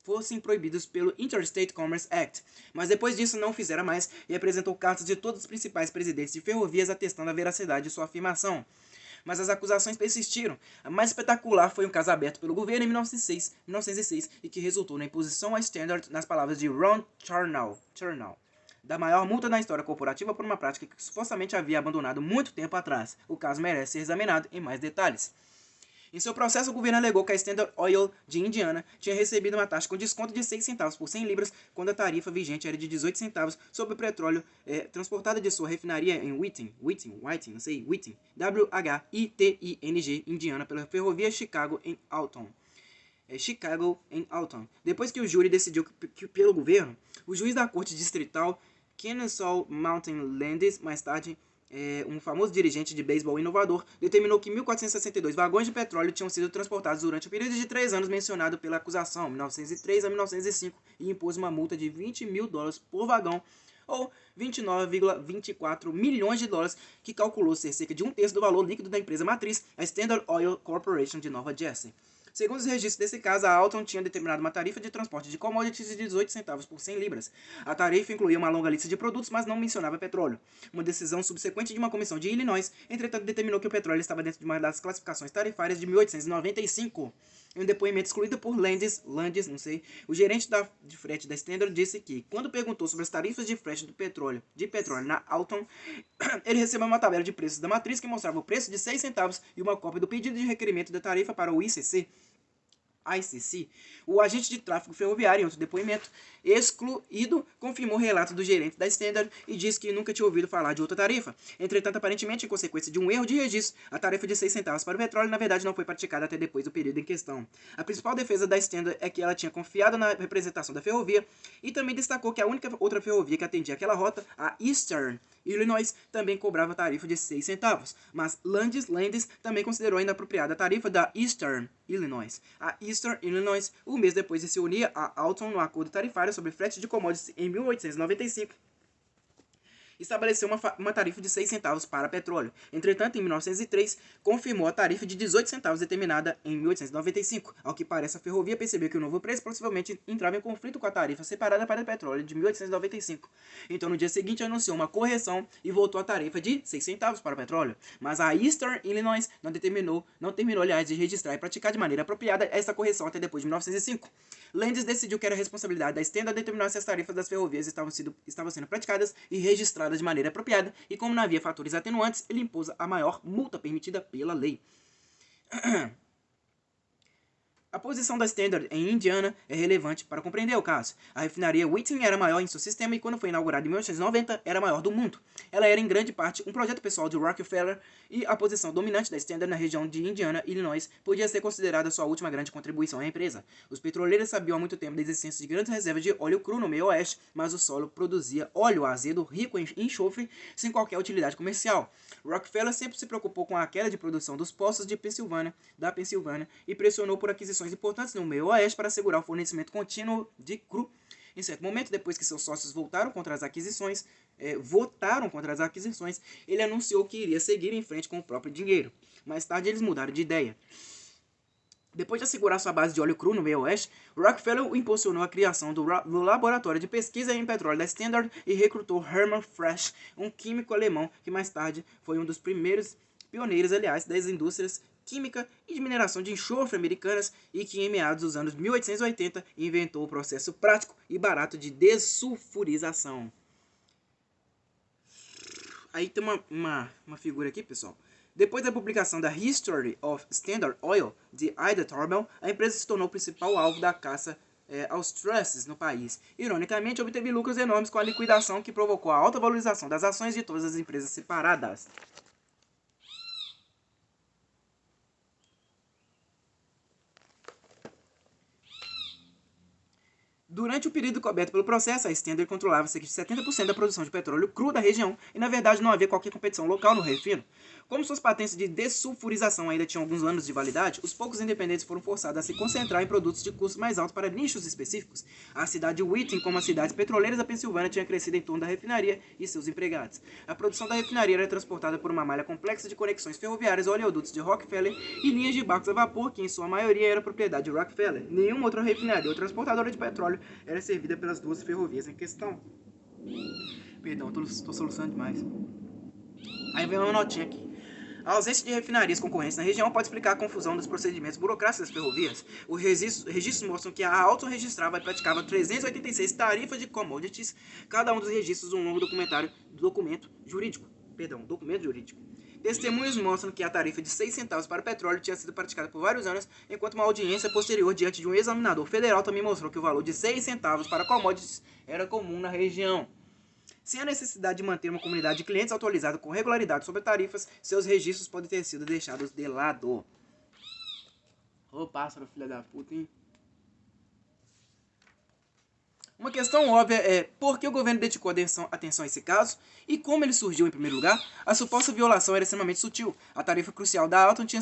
fossem proibidos pelo Interstate Commerce Act, mas depois disso não o fizera mais e apresentou cartas de todos os principais presidentes de ferrovias atestando a veracidade de sua afirmação. Mas as acusações persistiram. A mais espetacular foi um caso aberto pelo governo em 1906 e que resultou na imposição à Standard, nas palavras de Ron Chernow, da maior multa na história corporativa por uma prática que supostamente havia abandonado muito tempo atrás. O caso merece ser examinado em mais detalhes. Em seu processo, o governo alegou que a Standard Oil de Indiana tinha recebido uma taxa com desconto de 6 centavos por 100 libras, quando a tarifa vigente era de 18 centavos sobre o petróleo transportado de sua refinaria em Whiting, W-H-I-T-I-N-G, Indiana, pela ferrovia Chicago em Alton. Depois que o júri decidiu que pelo governo, o juiz da corte distrital Kennesaw Mountain Landis, mais tarde um famoso dirigente de beisebol inovador, determinou que 1.462 vagões de petróleo tinham sido transportados durante o período de 3 anos mencionado pela acusação, 1903 a 1905, e impôs uma multa de $20 mil por vagão, ou 29,24 milhões de dólares, que calculou ser cerca de 1/3 do valor líquido da empresa matriz, a Standard Oil Corporation de Nova Jersey. Segundo os registros desse caso, a Alton tinha determinado uma tarifa de transporte de commodities de 18 centavos por 100 libras. A tarifa incluía uma longa lista de produtos, mas não mencionava petróleo. Uma decisão subsequente de uma comissão de Illinois, entretanto, determinou que o petróleo estava dentro de uma das classificações tarifárias de 1895. Em um depoimento excluído por Landis, o gerente de frete da Standard disse que, quando perguntou sobre as tarifas de frete de petróleo na Alton, ele recebeu uma tabela de preços da matriz que mostrava o preço de 6 centavos e uma cópia do pedido de requerimento da tarifa para o ICC. O agente de tráfego ferroviário, em outro depoimento excluído, confirmou o relato do gerente da Standard e disse que nunca tinha ouvido falar de outra tarifa. Entretanto, aparentemente, em consequência de um erro de registro, a tarifa de 6 centavos para o petróleo, na verdade, não foi praticada até depois do período em questão. A principal defesa da Standard é que ela tinha confiado na representação da ferrovia e também destacou que a única outra ferrovia que atendia aquela rota, a Eastern Illinois, também cobrava tarifa de 6 centavos, mas Landis também considerou inapropriada a tarifa da Eastern Illinois. A Eastern Illinois, um mês depois de se unir a Alton no acordo tarifário sobre frete de commodities em 1895, estabeleceu uma tarifa de 6 centavos para petróleo. Entretanto, em 1903, confirmou a tarifa de 18 centavos determinada em 1895. Ao que parece, a ferrovia percebeu que o novo preço possivelmente entrava em conflito com a tarifa separada para o petróleo de 1895. Então, no dia seguinte, anunciou uma correção e voltou à tarifa de 6 centavos para o petróleo. Mas a Eastern Illinois não terminou, aliás, de registrar e praticar de maneira apropriada essa correção até depois de 1905. Landis decidiu que era responsabilidade da Standard determinar se as tarifas das ferrovias estavam sendo praticadas e registradas de maneira apropriada, e como não havia fatores atenuantes, ele impôs a maior multa permitida pela lei. A posição da Standard em Indiana é relevante para compreender o caso. A refinaria Whiting era maior em seu sistema e, quando foi inaugurada em 1890, era a maior do mundo. Ela era em grande parte um projeto pessoal de Rockefeller e a posição dominante da Standard na região de Indiana, Illinois, podia ser considerada sua última grande contribuição à empresa. Os petroleiros sabiam há muito tempo da existência de grandes reservas de óleo cru no meio oeste, mas o solo produzia óleo azedo rico em enxofre sem qualquer utilidade comercial. Rockefeller sempre se preocupou com a queda de produção dos poços da Pensilvânia e pressionou por aquisições importantes no meio oeste para assegurar o fornecimento contínuo de cru. Em certo momento, depois que seus sócios votaram contra as aquisições, ele anunciou que iria seguir em frente com o próprio dinheiro. Mais tarde, eles mudaram de ideia. Depois de assegurar sua base de óleo cru no meio oeste, Rockefeller impulsionou a criação do laboratório de pesquisa em petróleo da Standard e recrutou Hermann Frasch, um químico alemão que mais tarde foi um dos primeiros pioneiros, aliás, das indústrias química e de mineração de enxofre americanas e que, em meados dos anos 1880, inventou o processo prático e barato de dessulfurização. Aí tem uma figura aqui, pessoal, Depois da publicação da History of Standard Oil, de Ida Tarbell, a empresa se tornou o principal alvo da caça aos trusts no país. Ironicamente, obteve lucros enormes com a liquidação que provocou a alta valorização das ações de todas as empresas separadas. Durante o período coberto pelo processo, a Standard controlava cerca de 70% da produção de petróleo cru da região e, na verdade, não havia qualquer competição local no refino. Como suas patentes de dessulfurização ainda tinham alguns anos de validade, os poucos independentes foram forçados a se concentrar em produtos de custo mais alto para nichos específicos. A cidade de Whiting, como as cidades petroleiras da Pensilvânia, tinha crescido em torno da refinaria e seus empregados. A produção da refinaria era transportada por uma malha complexa de conexões ferroviárias, oleodutos de Rockefeller e linhas de barcos a vapor, que em sua maioria era propriedade de Rockefeller. Nenhuma outra refinaria ou transportadora de petróleo era servida pelas duas ferrovias em questão. Perdão, estou solucionando demais. Aí vem uma notinha aqui. A ausência de refinarias concorrentes na região pode explicar a confusão dos procedimentos burocráticos das ferrovias. Os registros mostram que a Alton registrava e praticava 386 tarifas de commodities, cada um dos registros um longo documento jurídico. Testemunhos mostram que a tarifa de 6 centavos para o petróleo tinha sido praticada por vários anos, enquanto uma audiência posterior diante de um examinador federal também mostrou que o valor de 6 centavos para commodities era comum na região. Sem a necessidade de manter uma comunidade de clientes atualizada com regularidade sobre tarifas, seus registros podem ter sido deixados de lado. Ô pássaro, filha da puta, hein? Uma questão óbvia é por que o governo dedicou atenção a esse caso e como ele surgiu em primeiro lugar. A suposta violação era extremamente sutil. A tarifa crucial da Alton tinha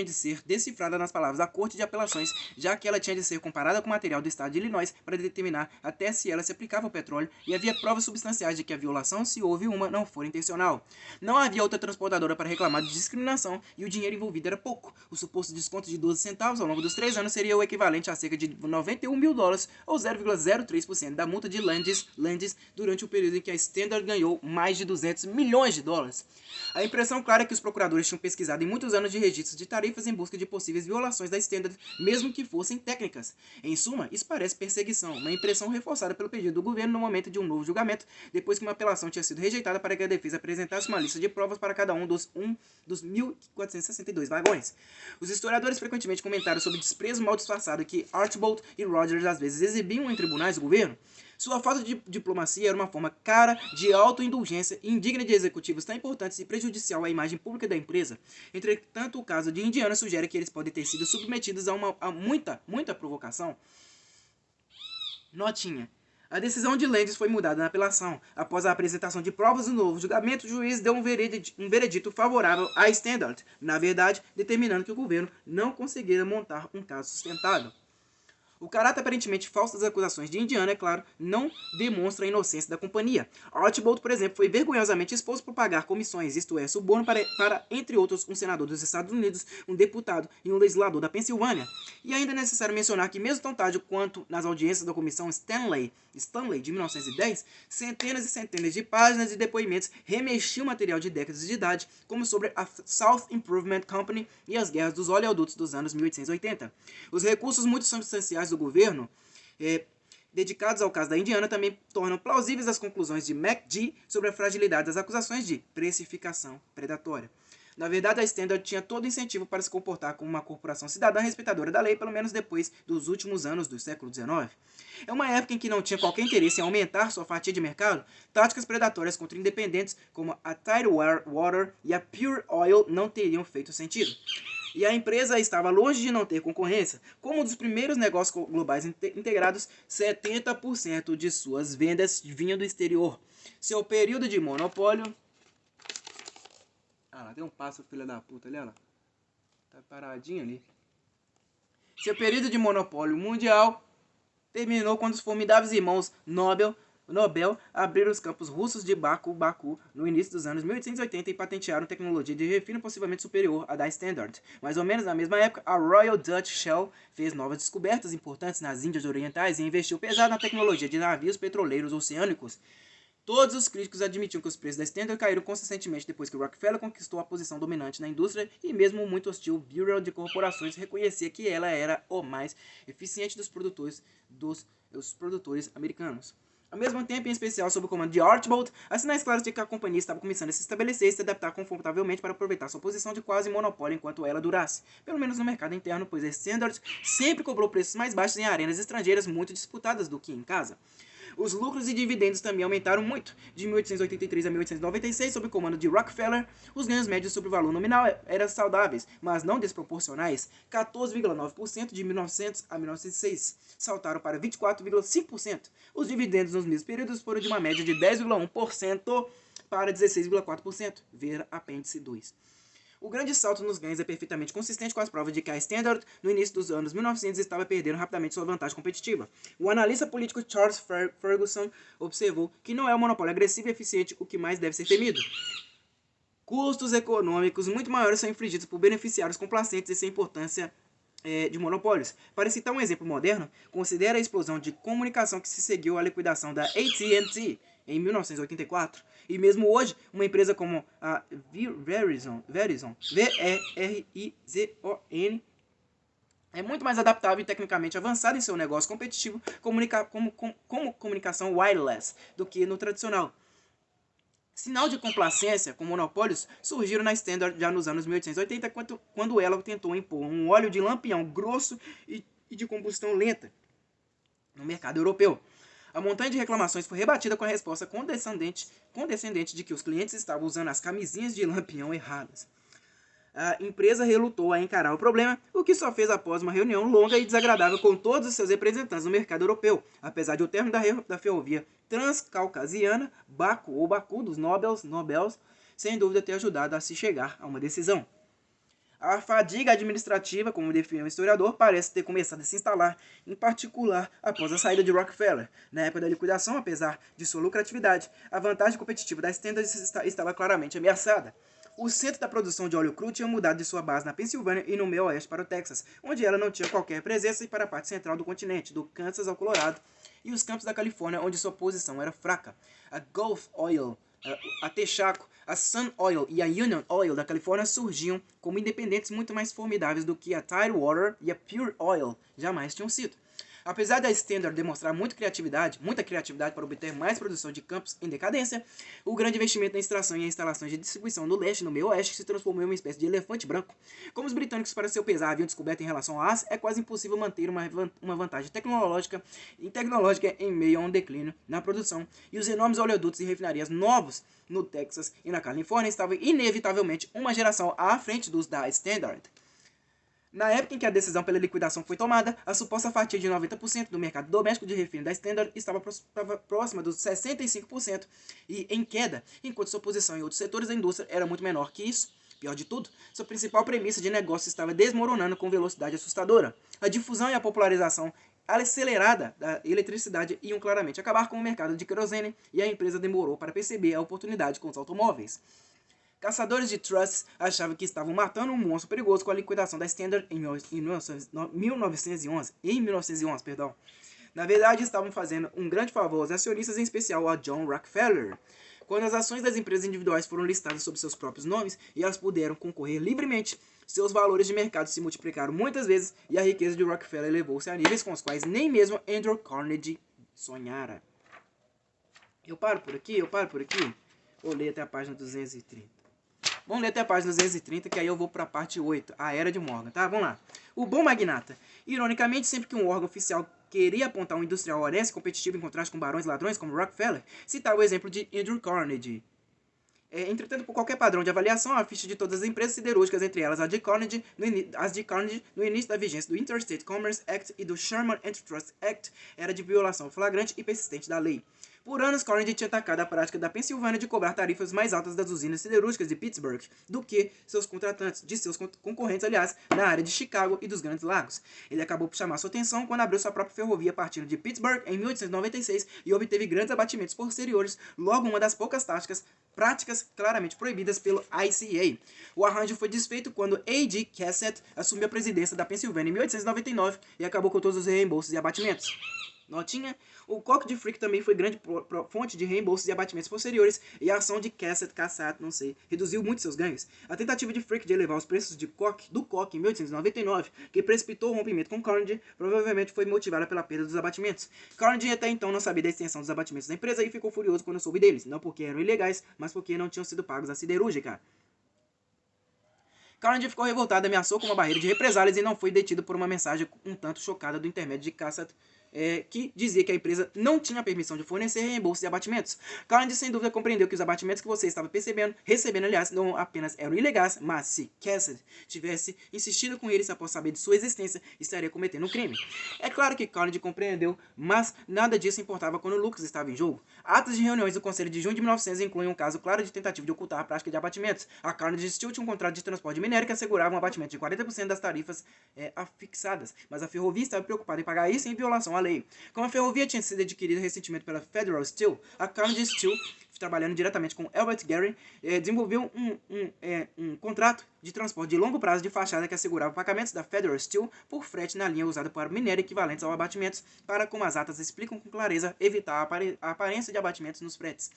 de ser decifrada nas palavras da Corte de Apelações, já que ela tinha de ser comparada com o material do estado de Illinois para determinar até se ela se aplicava ao petróleo, e havia provas substanciais de que a violação, se houve uma, não for intencional. Não havia outra transportadora para reclamar de discriminação e o dinheiro envolvido era pouco. O suposto desconto de 12 centavos ao longo dos 3 anos seria o equivalente a cerca de $91 mil, ou 0,03% da multa de Landis durante o período em que a Standard ganhou mais de $200 milhões. A impressão clara é que os procuradores tinham pesquisado em muitos anos de registros de tarifas em busca de possíveis violações da Standard, mesmo que fossem técnicas. Em suma, isso parece perseguição, uma impressão reforçada pelo pedido do governo no momento de um novo julgamento, depois que uma apelação tinha sido rejeitada para que a defesa apresentasse uma lista de provas para cada um dos 1.462 vagões. Os historiadores frequentemente comentaram sobre o desprezo mal disfarçado que Archbold e Rogers às vezes exibiam em tribunais do governo. Sua falta de diplomacia era uma forma cara de autoindulgência e indigna de executivos tão importantes e prejudicial à imagem pública da empresa. Entretanto, o caso de Indiana sugere que eles podem ter sido submetidos a muita provocação. Notinha. A decisão de Landis foi mudada na apelação. Após a apresentação de provas do novo julgamento, o juiz deu um veredito favorável à Standard, na verdade, determinando que o governo não conseguira montar um caso sustentável. O caráter aparentemente falso das acusações de Indiana, é claro, não demonstra a inocência da companhia. Archbold, por exemplo, foi vergonhosamente exposto por pagar comissões, isto é, suborno para, entre outros, um senador dos Estados Unidos, um deputado e um legislador da Pensilvânia. E ainda é necessário mencionar que, mesmo tão tarde quanto nas audiências da comissão Stanley de 1910, centenas e centenas de páginas de depoimentos remexiam material de décadas de idade, como sobre a South Improvement Company e as guerras dos oleodutos dos anos 1880. Os recursos muito substanciais do governo dedicados ao caso da Indiana também tornam plausíveis as conclusões de McGee sobre a fragilidade das acusações de precificação predatória. Na verdade, a Standard tinha todo incentivo para se comportar como uma corporação cidadã respeitadora da lei, pelo menos depois dos últimos anos do século XIX. É uma época em que não tinha qualquer interesse em aumentar sua fatia de mercado. Táticas predatórias contra independentes como a Tidewater e a Pure Oil não teriam feito sentido. E a empresa estava longe de não ter concorrência. Como um dos primeiros negócios globais integrados, 70% de suas vendas vinham do exterior. Seu período de monopólio... Ah, lá tem um pássaro, filha da puta, ali, olha. Tá paradinho ali. Seu período de monopólio mundial terminou quando os formidáveis irmãos Nobel abriram os campos russos de Baku no início dos anos 1880 e patentearam tecnologia de refino possivelmente superior à da Standard. Mais ou menos na mesma época, a Royal Dutch Shell fez novas descobertas importantes nas Índias Orientais e investiu pesado na tecnologia de navios petroleiros oceânicos. Todos os críticos admitiam que os preços da Standard caíram consistentemente depois que Rockefeller conquistou a posição dominante na indústria, e mesmo o muito hostil Bureau de Corporações reconhecia que ela era o mais eficiente dos produtores americanos. Ao mesmo tempo, em especial sob o comando de Archibald, há sinais claros de que a companhia estava começando a se estabelecer e se adaptar confortavelmente para aproveitar sua posição de quase monopólio enquanto ela durasse, pelo menos no mercado interno, pois a Standard sempre cobrou preços mais baixos em arenas estrangeiras muito disputadas do que em casa. Os lucros e dividendos também aumentaram muito. De 1883 a 1896, sob o comando de Rockefeller, os ganhos médios sobre o valor nominal eram saudáveis, mas não desproporcionais. 14,9% de 1900 a 1906 saltaram para 24,5%. Os dividendos nos mesmos períodos foram de uma média de 10,1% para 16,4%. Ver apêndice 2. O grande salto nos ganhos é perfeitamente consistente com as provas de que a Standard, no início dos anos 1900, estava perdendo rapidamente sua vantagem competitiva. O analista político Charles Ferguson observou que não é um monopólio agressivo e eficiente o que mais deve ser temido. Custos econômicos muito maiores são infligidos por beneficiários complacentes e sem importância de monopólios. Para citar um exemplo moderno, considere a explosão de comunicação que se seguiu à liquidação da AT&T em 1984. E mesmo hoje, uma empresa como a Verizon, V-E-R-I-Z-O-N, é muito mais adaptável e tecnicamente avançada em seu negócio competitivo como comunicação wireless do que no tradicional. Sinal de complacência com monopólios surgiram na Standard já nos anos 1880, quando ela tentou impor um óleo de lampião grosso e de combustão lenta no mercado europeu. A montanha de reclamações foi rebatida com a resposta condescendente de que os clientes estavam usando as camisinhas de lampião erradas. A empresa relutou a encarar o problema, o que só fez após uma reunião longa e desagradável com todos os seus representantes no mercado europeu. Apesar de o término da ferrovia transcaucasiana, Baku dos Nobels, sem dúvida ter ajudado a se chegar a uma decisão. A fadiga administrativa, como define o historiador, parece ter começado a se instalar, em particular após a saída de Rockefeller. Na época da liquidação, apesar de sua lucratividade, a vantagem competitiva da Standard estava claramente ameaçada. O centro da produção de óleo cru tinha mudado de sua base na Pensilvânia e no meio oeste para o Texas, onde ela não tinha qualquer presença, e para a parte central do continente, do Kansas ao Colorado, e os campos da Califórnia, onde sua posição era fraca. A Gulf Oil, a Texaco, a Sun Oil e a Union Oil da Califórnia surgiam como independentes muito mais formidáveis do que a Tidewater e a Pure Oil jamais tinham sido. Apesar da Standard demonstrar muita criatividade para obter mais produção de campos em decadência, o grande investimento na extração e instalações de distribuição no leste e no meio oeste se transformou em uma espécie de elefante branco. Como os britânicos, para seu pesar, haviam descoberto em relação ao aço, é quase impossível manter uma vantagem tecnológica em meio a um declínio na produção, e os enormes oleodutos e refinarias novos no Texas e na Califórnia estavam inevitavelmente uma geração à frente dos da Standard. Na época em que a decisão pela liquidação foi tomada, a suposta fatia de 90% do mercado doméstico de refino da Standard estava próxima dos 65% e em queda, enquanto sua posição em outros setores da indústria era muito menor que isso. Pior de tudo, sua principal premissa de negócio estava desmoronando com velocidade assustadora. A difusão e a popularização acelerada da eletricidade iam claramente acabar com o mercado de querosene, e a empresa demorou para perceber a oportunidade com os automóveis. Caçadores de trusts achavam que estavam matando um monstro perigoso com a liquidação da Standard em 1911. Na verdade, estavam fazendo um grande favor aos acionistas, em especial a John Rockefeller. Quando as ações das empresas individuais foram listadas sob seus próprios nomes e elas puderam concorrer livremente, seus valores de mercado se multiplicaram muitas vezes e a riqueza de Rockefeller elevou-se a níveis com os quais nem mesmo Andrew Carnegie sonhara. Eu paro por aqui. Vou ler até a página 230. Vamos ler até a página 230, que aí eu vou para a parte 8, a Era de Morgan, tá? Vamos lá. O bom magnata. Ironicamente, sempre que um órgão oficial queria apontar um industrial honesto, competitivo em contraste com barões ladrões como Rockefeller, citava o exemplo de Andrew Carnegie. Entretanto, por qualquer padrão de avaliação, a ficha de todas as empresas siderúrgicas, entre elas as de Carnegie, no início da vigência do Interstate Commerce Act e do Sherman Antitrust Act, era de violação flagrante e persistente da lei. Por anos, Carnegie tinha atacado a prática da Pensilvânia de cobrar tarifas mais altas das usinas siderúrgicas de Pittsburgh do que seus concorrentes, aliás, na área de Chicago e dos Grandes Lagos. Ele acabou por chamar sua atenção quando abriu sua própria ferrovia partindo de Pittsburgh em 1896 e obteve grandes abatimentos posteriores, logo uma das poucas práticas claramente proibidas pelo ICA. O arranjo foi desfeito quando A.G. Cassett assumiu a presidência da Pensilvânia em 1899 e acabou com todos os reembolsos e abatimentos. Notinha, o coque de Frick também foi grande fonte de reembolsos e abatimentos posteriores, e a ação de Cassatt, não sei, reduziu muito seus ganhos. A tentativa de Frick de elevar os preços do coque em 1899, que precipitou o rompimento com Carnegie, provavelmente foi motivada pela perda dos abatimentos. Carnegie até então não sabia da extensão dos abatimentos da empresa e ficou furioso quando soube deles, não porque eram ilegais, mas porque não tinham sido pagos à siderúrgica. Carnegie ficou revoltado, ameaçou com uma barreira de represálias e não foi detido por uma mensagem um tanto chocada do intermédio de Cassatt, que dizia que a empresa não tinha permissão de fornecer reembolsos e abatimentos. Carnegie sem dúvida compreendeu que os abatimentos que você estava recebendo, aliás, não apenas eram ilegais, mas se Cassatt tivesse insistido com eles após saber de sua existência, estaria cometendo um crime. É claro que Carnegie compreendeu, mas nada disso importava quando Lucas estava em jogo. Atos de reuniões do Conselho de junho de 1900 incluem um caso claro de tentativa de ocultar a prática de abatimentos. A Carnegie Steel tinha um contrato de transporte de minério que assegurava um abatimento de 40% das tarifas afixadas, mas a ferrovia estava preocupada em pagar isso em violação à lei. Como a ferrovia tinha sido adquirida recentemente pela Federal Steel, a Carnegie Steel, trabalhando diretamente com Albert Gary, desenvolveu um contrato de transporte de longo prazo de fachada que assegurava pagamentos da Federal Steel por frete na linha usada para minério equivalentes ao abatimentos, para, como as atas explicam com clareza, evitar a aparência de abatimentos nos fretes.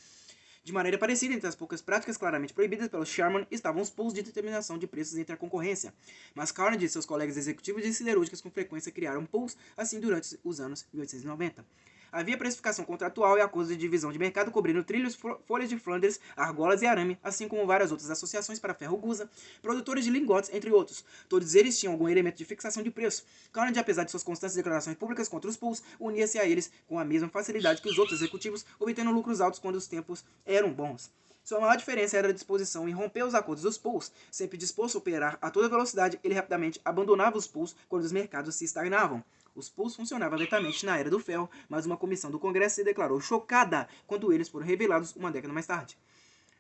De maneira parecida, entre as poucas práticas claramente proibidas pelo Sherman estavam os pools de determinação de preços entre a concorrência. Mas Carnegie e seus colegas executivos de siderúrgicas com frequência criaram pools assim durante os anos 1890. Havia precificação contratual e acordos de divisão de mercado cobrindo trilhos, folhas de Flanders, argolas e arame, assim como várias outras associações para ferro gusa, produtores de lingotes, entre outros. Todos eles tinham algum elemento de fixação de preço. Carnegie, apesar de suas constantes declarações públicas contra os pools, unia-se a eles com a mesma facilidade que os outros executivos, obtendo lucros altos quando os tempos eram bons. Sua maior diferença era a disposição em romper os acordos dos pools. Sempre disposto a operar a toda velocidade, ele rapidamente abandonava os pools quando os mercados se estagnavam. Os pools funcionavam lentamente na era do ferro, mas uma comissão do Congresso se declarou chocada quando eles foram revelados uma década mais tarde.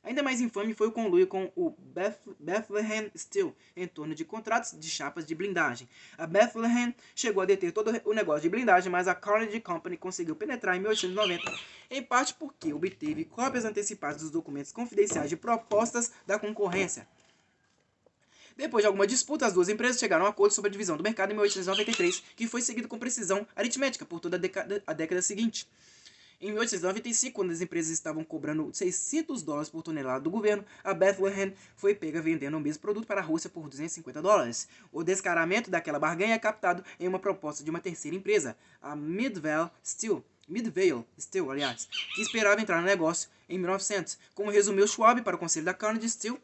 Ainda mais infame foi o conluio com o Bethlehem Steel em torno de contratos de chapas de blindagem. A Bethlehem chegou a deter todo o negócio de blindagem, mas a Carnegie Company conseguiu penetrar em 1890, em parte porque obteve cópias antecipadas dos documentos confidenciais de propostas da concorrência. Depois de alguma disputa, as duas empresas chegaram a um acordo sobre a divisão do mercado em 1893, que foi seguido com precisão aritmética por toda a década seguinte. Em 1895, quando as empresas estavam cobrando $600 por tonelada do governo, a Bethlehem foi pega vendendo o mesmo produto para a Rússia por $250. O descaramento daquela barganha é captado em uma proposta de uma terceira empresa, a Midvale Steel, que esperava entrar no negócio em 1900. Como resumiu Schwab para o conselho da Carnegie Steel,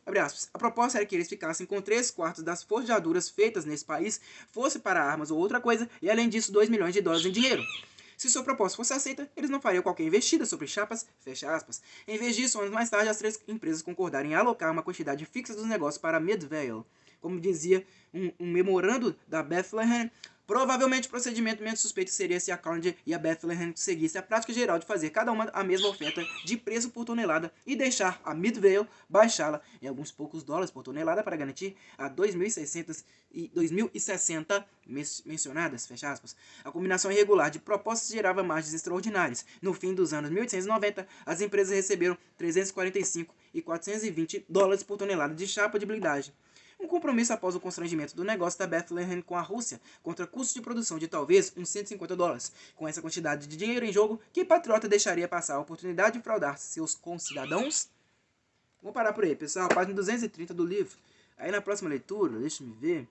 a proposta era que eles ficassem com 3/4 das forjaduras feitas nesse país, fosse para armas ou outra coisa, e além disso $2 milhões em dinheiro. Se sua proposta fosse aceita, eles não fariam qualquer investida sobre chapas, fecha aspas. Em vez disso, anos mais tarde, as três empresas concordaram em alocar uma quantidade fixa dos negócios para Midvale. Como dizia um memorando da Bethlehem, provavelmente o procedimento menos suspeito seria se a Carnegie e a Bethlehem seguissem a prática geral de fazer cada uma a mesma oferta de preço por tonelada e deixar a Midvale baixá-la em alguns poucos dólares por tonelada para garantir a 2.600 e 2.060 mencionadas, fecha aspas. A combinação irregular de propostas gerava margens extraordinárias. No fim dos anos 1890, as empresas receberam 345 e 420 dólares por tonelada de chapa de blindagem. Um compromisso após o constrangimento do negócio da Bethlehem com a Rússia, contra custos de produção de talvez uns $150. Com essa quantidade de dinheiro em jogo, que patriota deixaria passar a oportunidade de fraudar seus concidadãos? Vamos parar por aí, pessoal. Página 230 do livro. Aí na próxima leitura, deixa eu ver.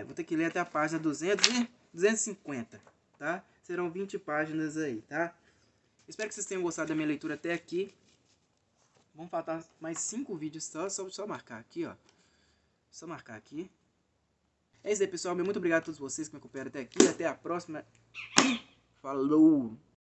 Vou ter que ler até a página 250, tá? Serão 20 páginas aí, tá? Espero que vocês tenham gostado da minha leitura até aqui. Vamos faltar mais 5 vídeos só marcar aqui, ó. Só marcar aqui. É isso aí, pessoal. Muito obrigado a todos vocês que me acompanharam até aqui. Até a próxima. E falou!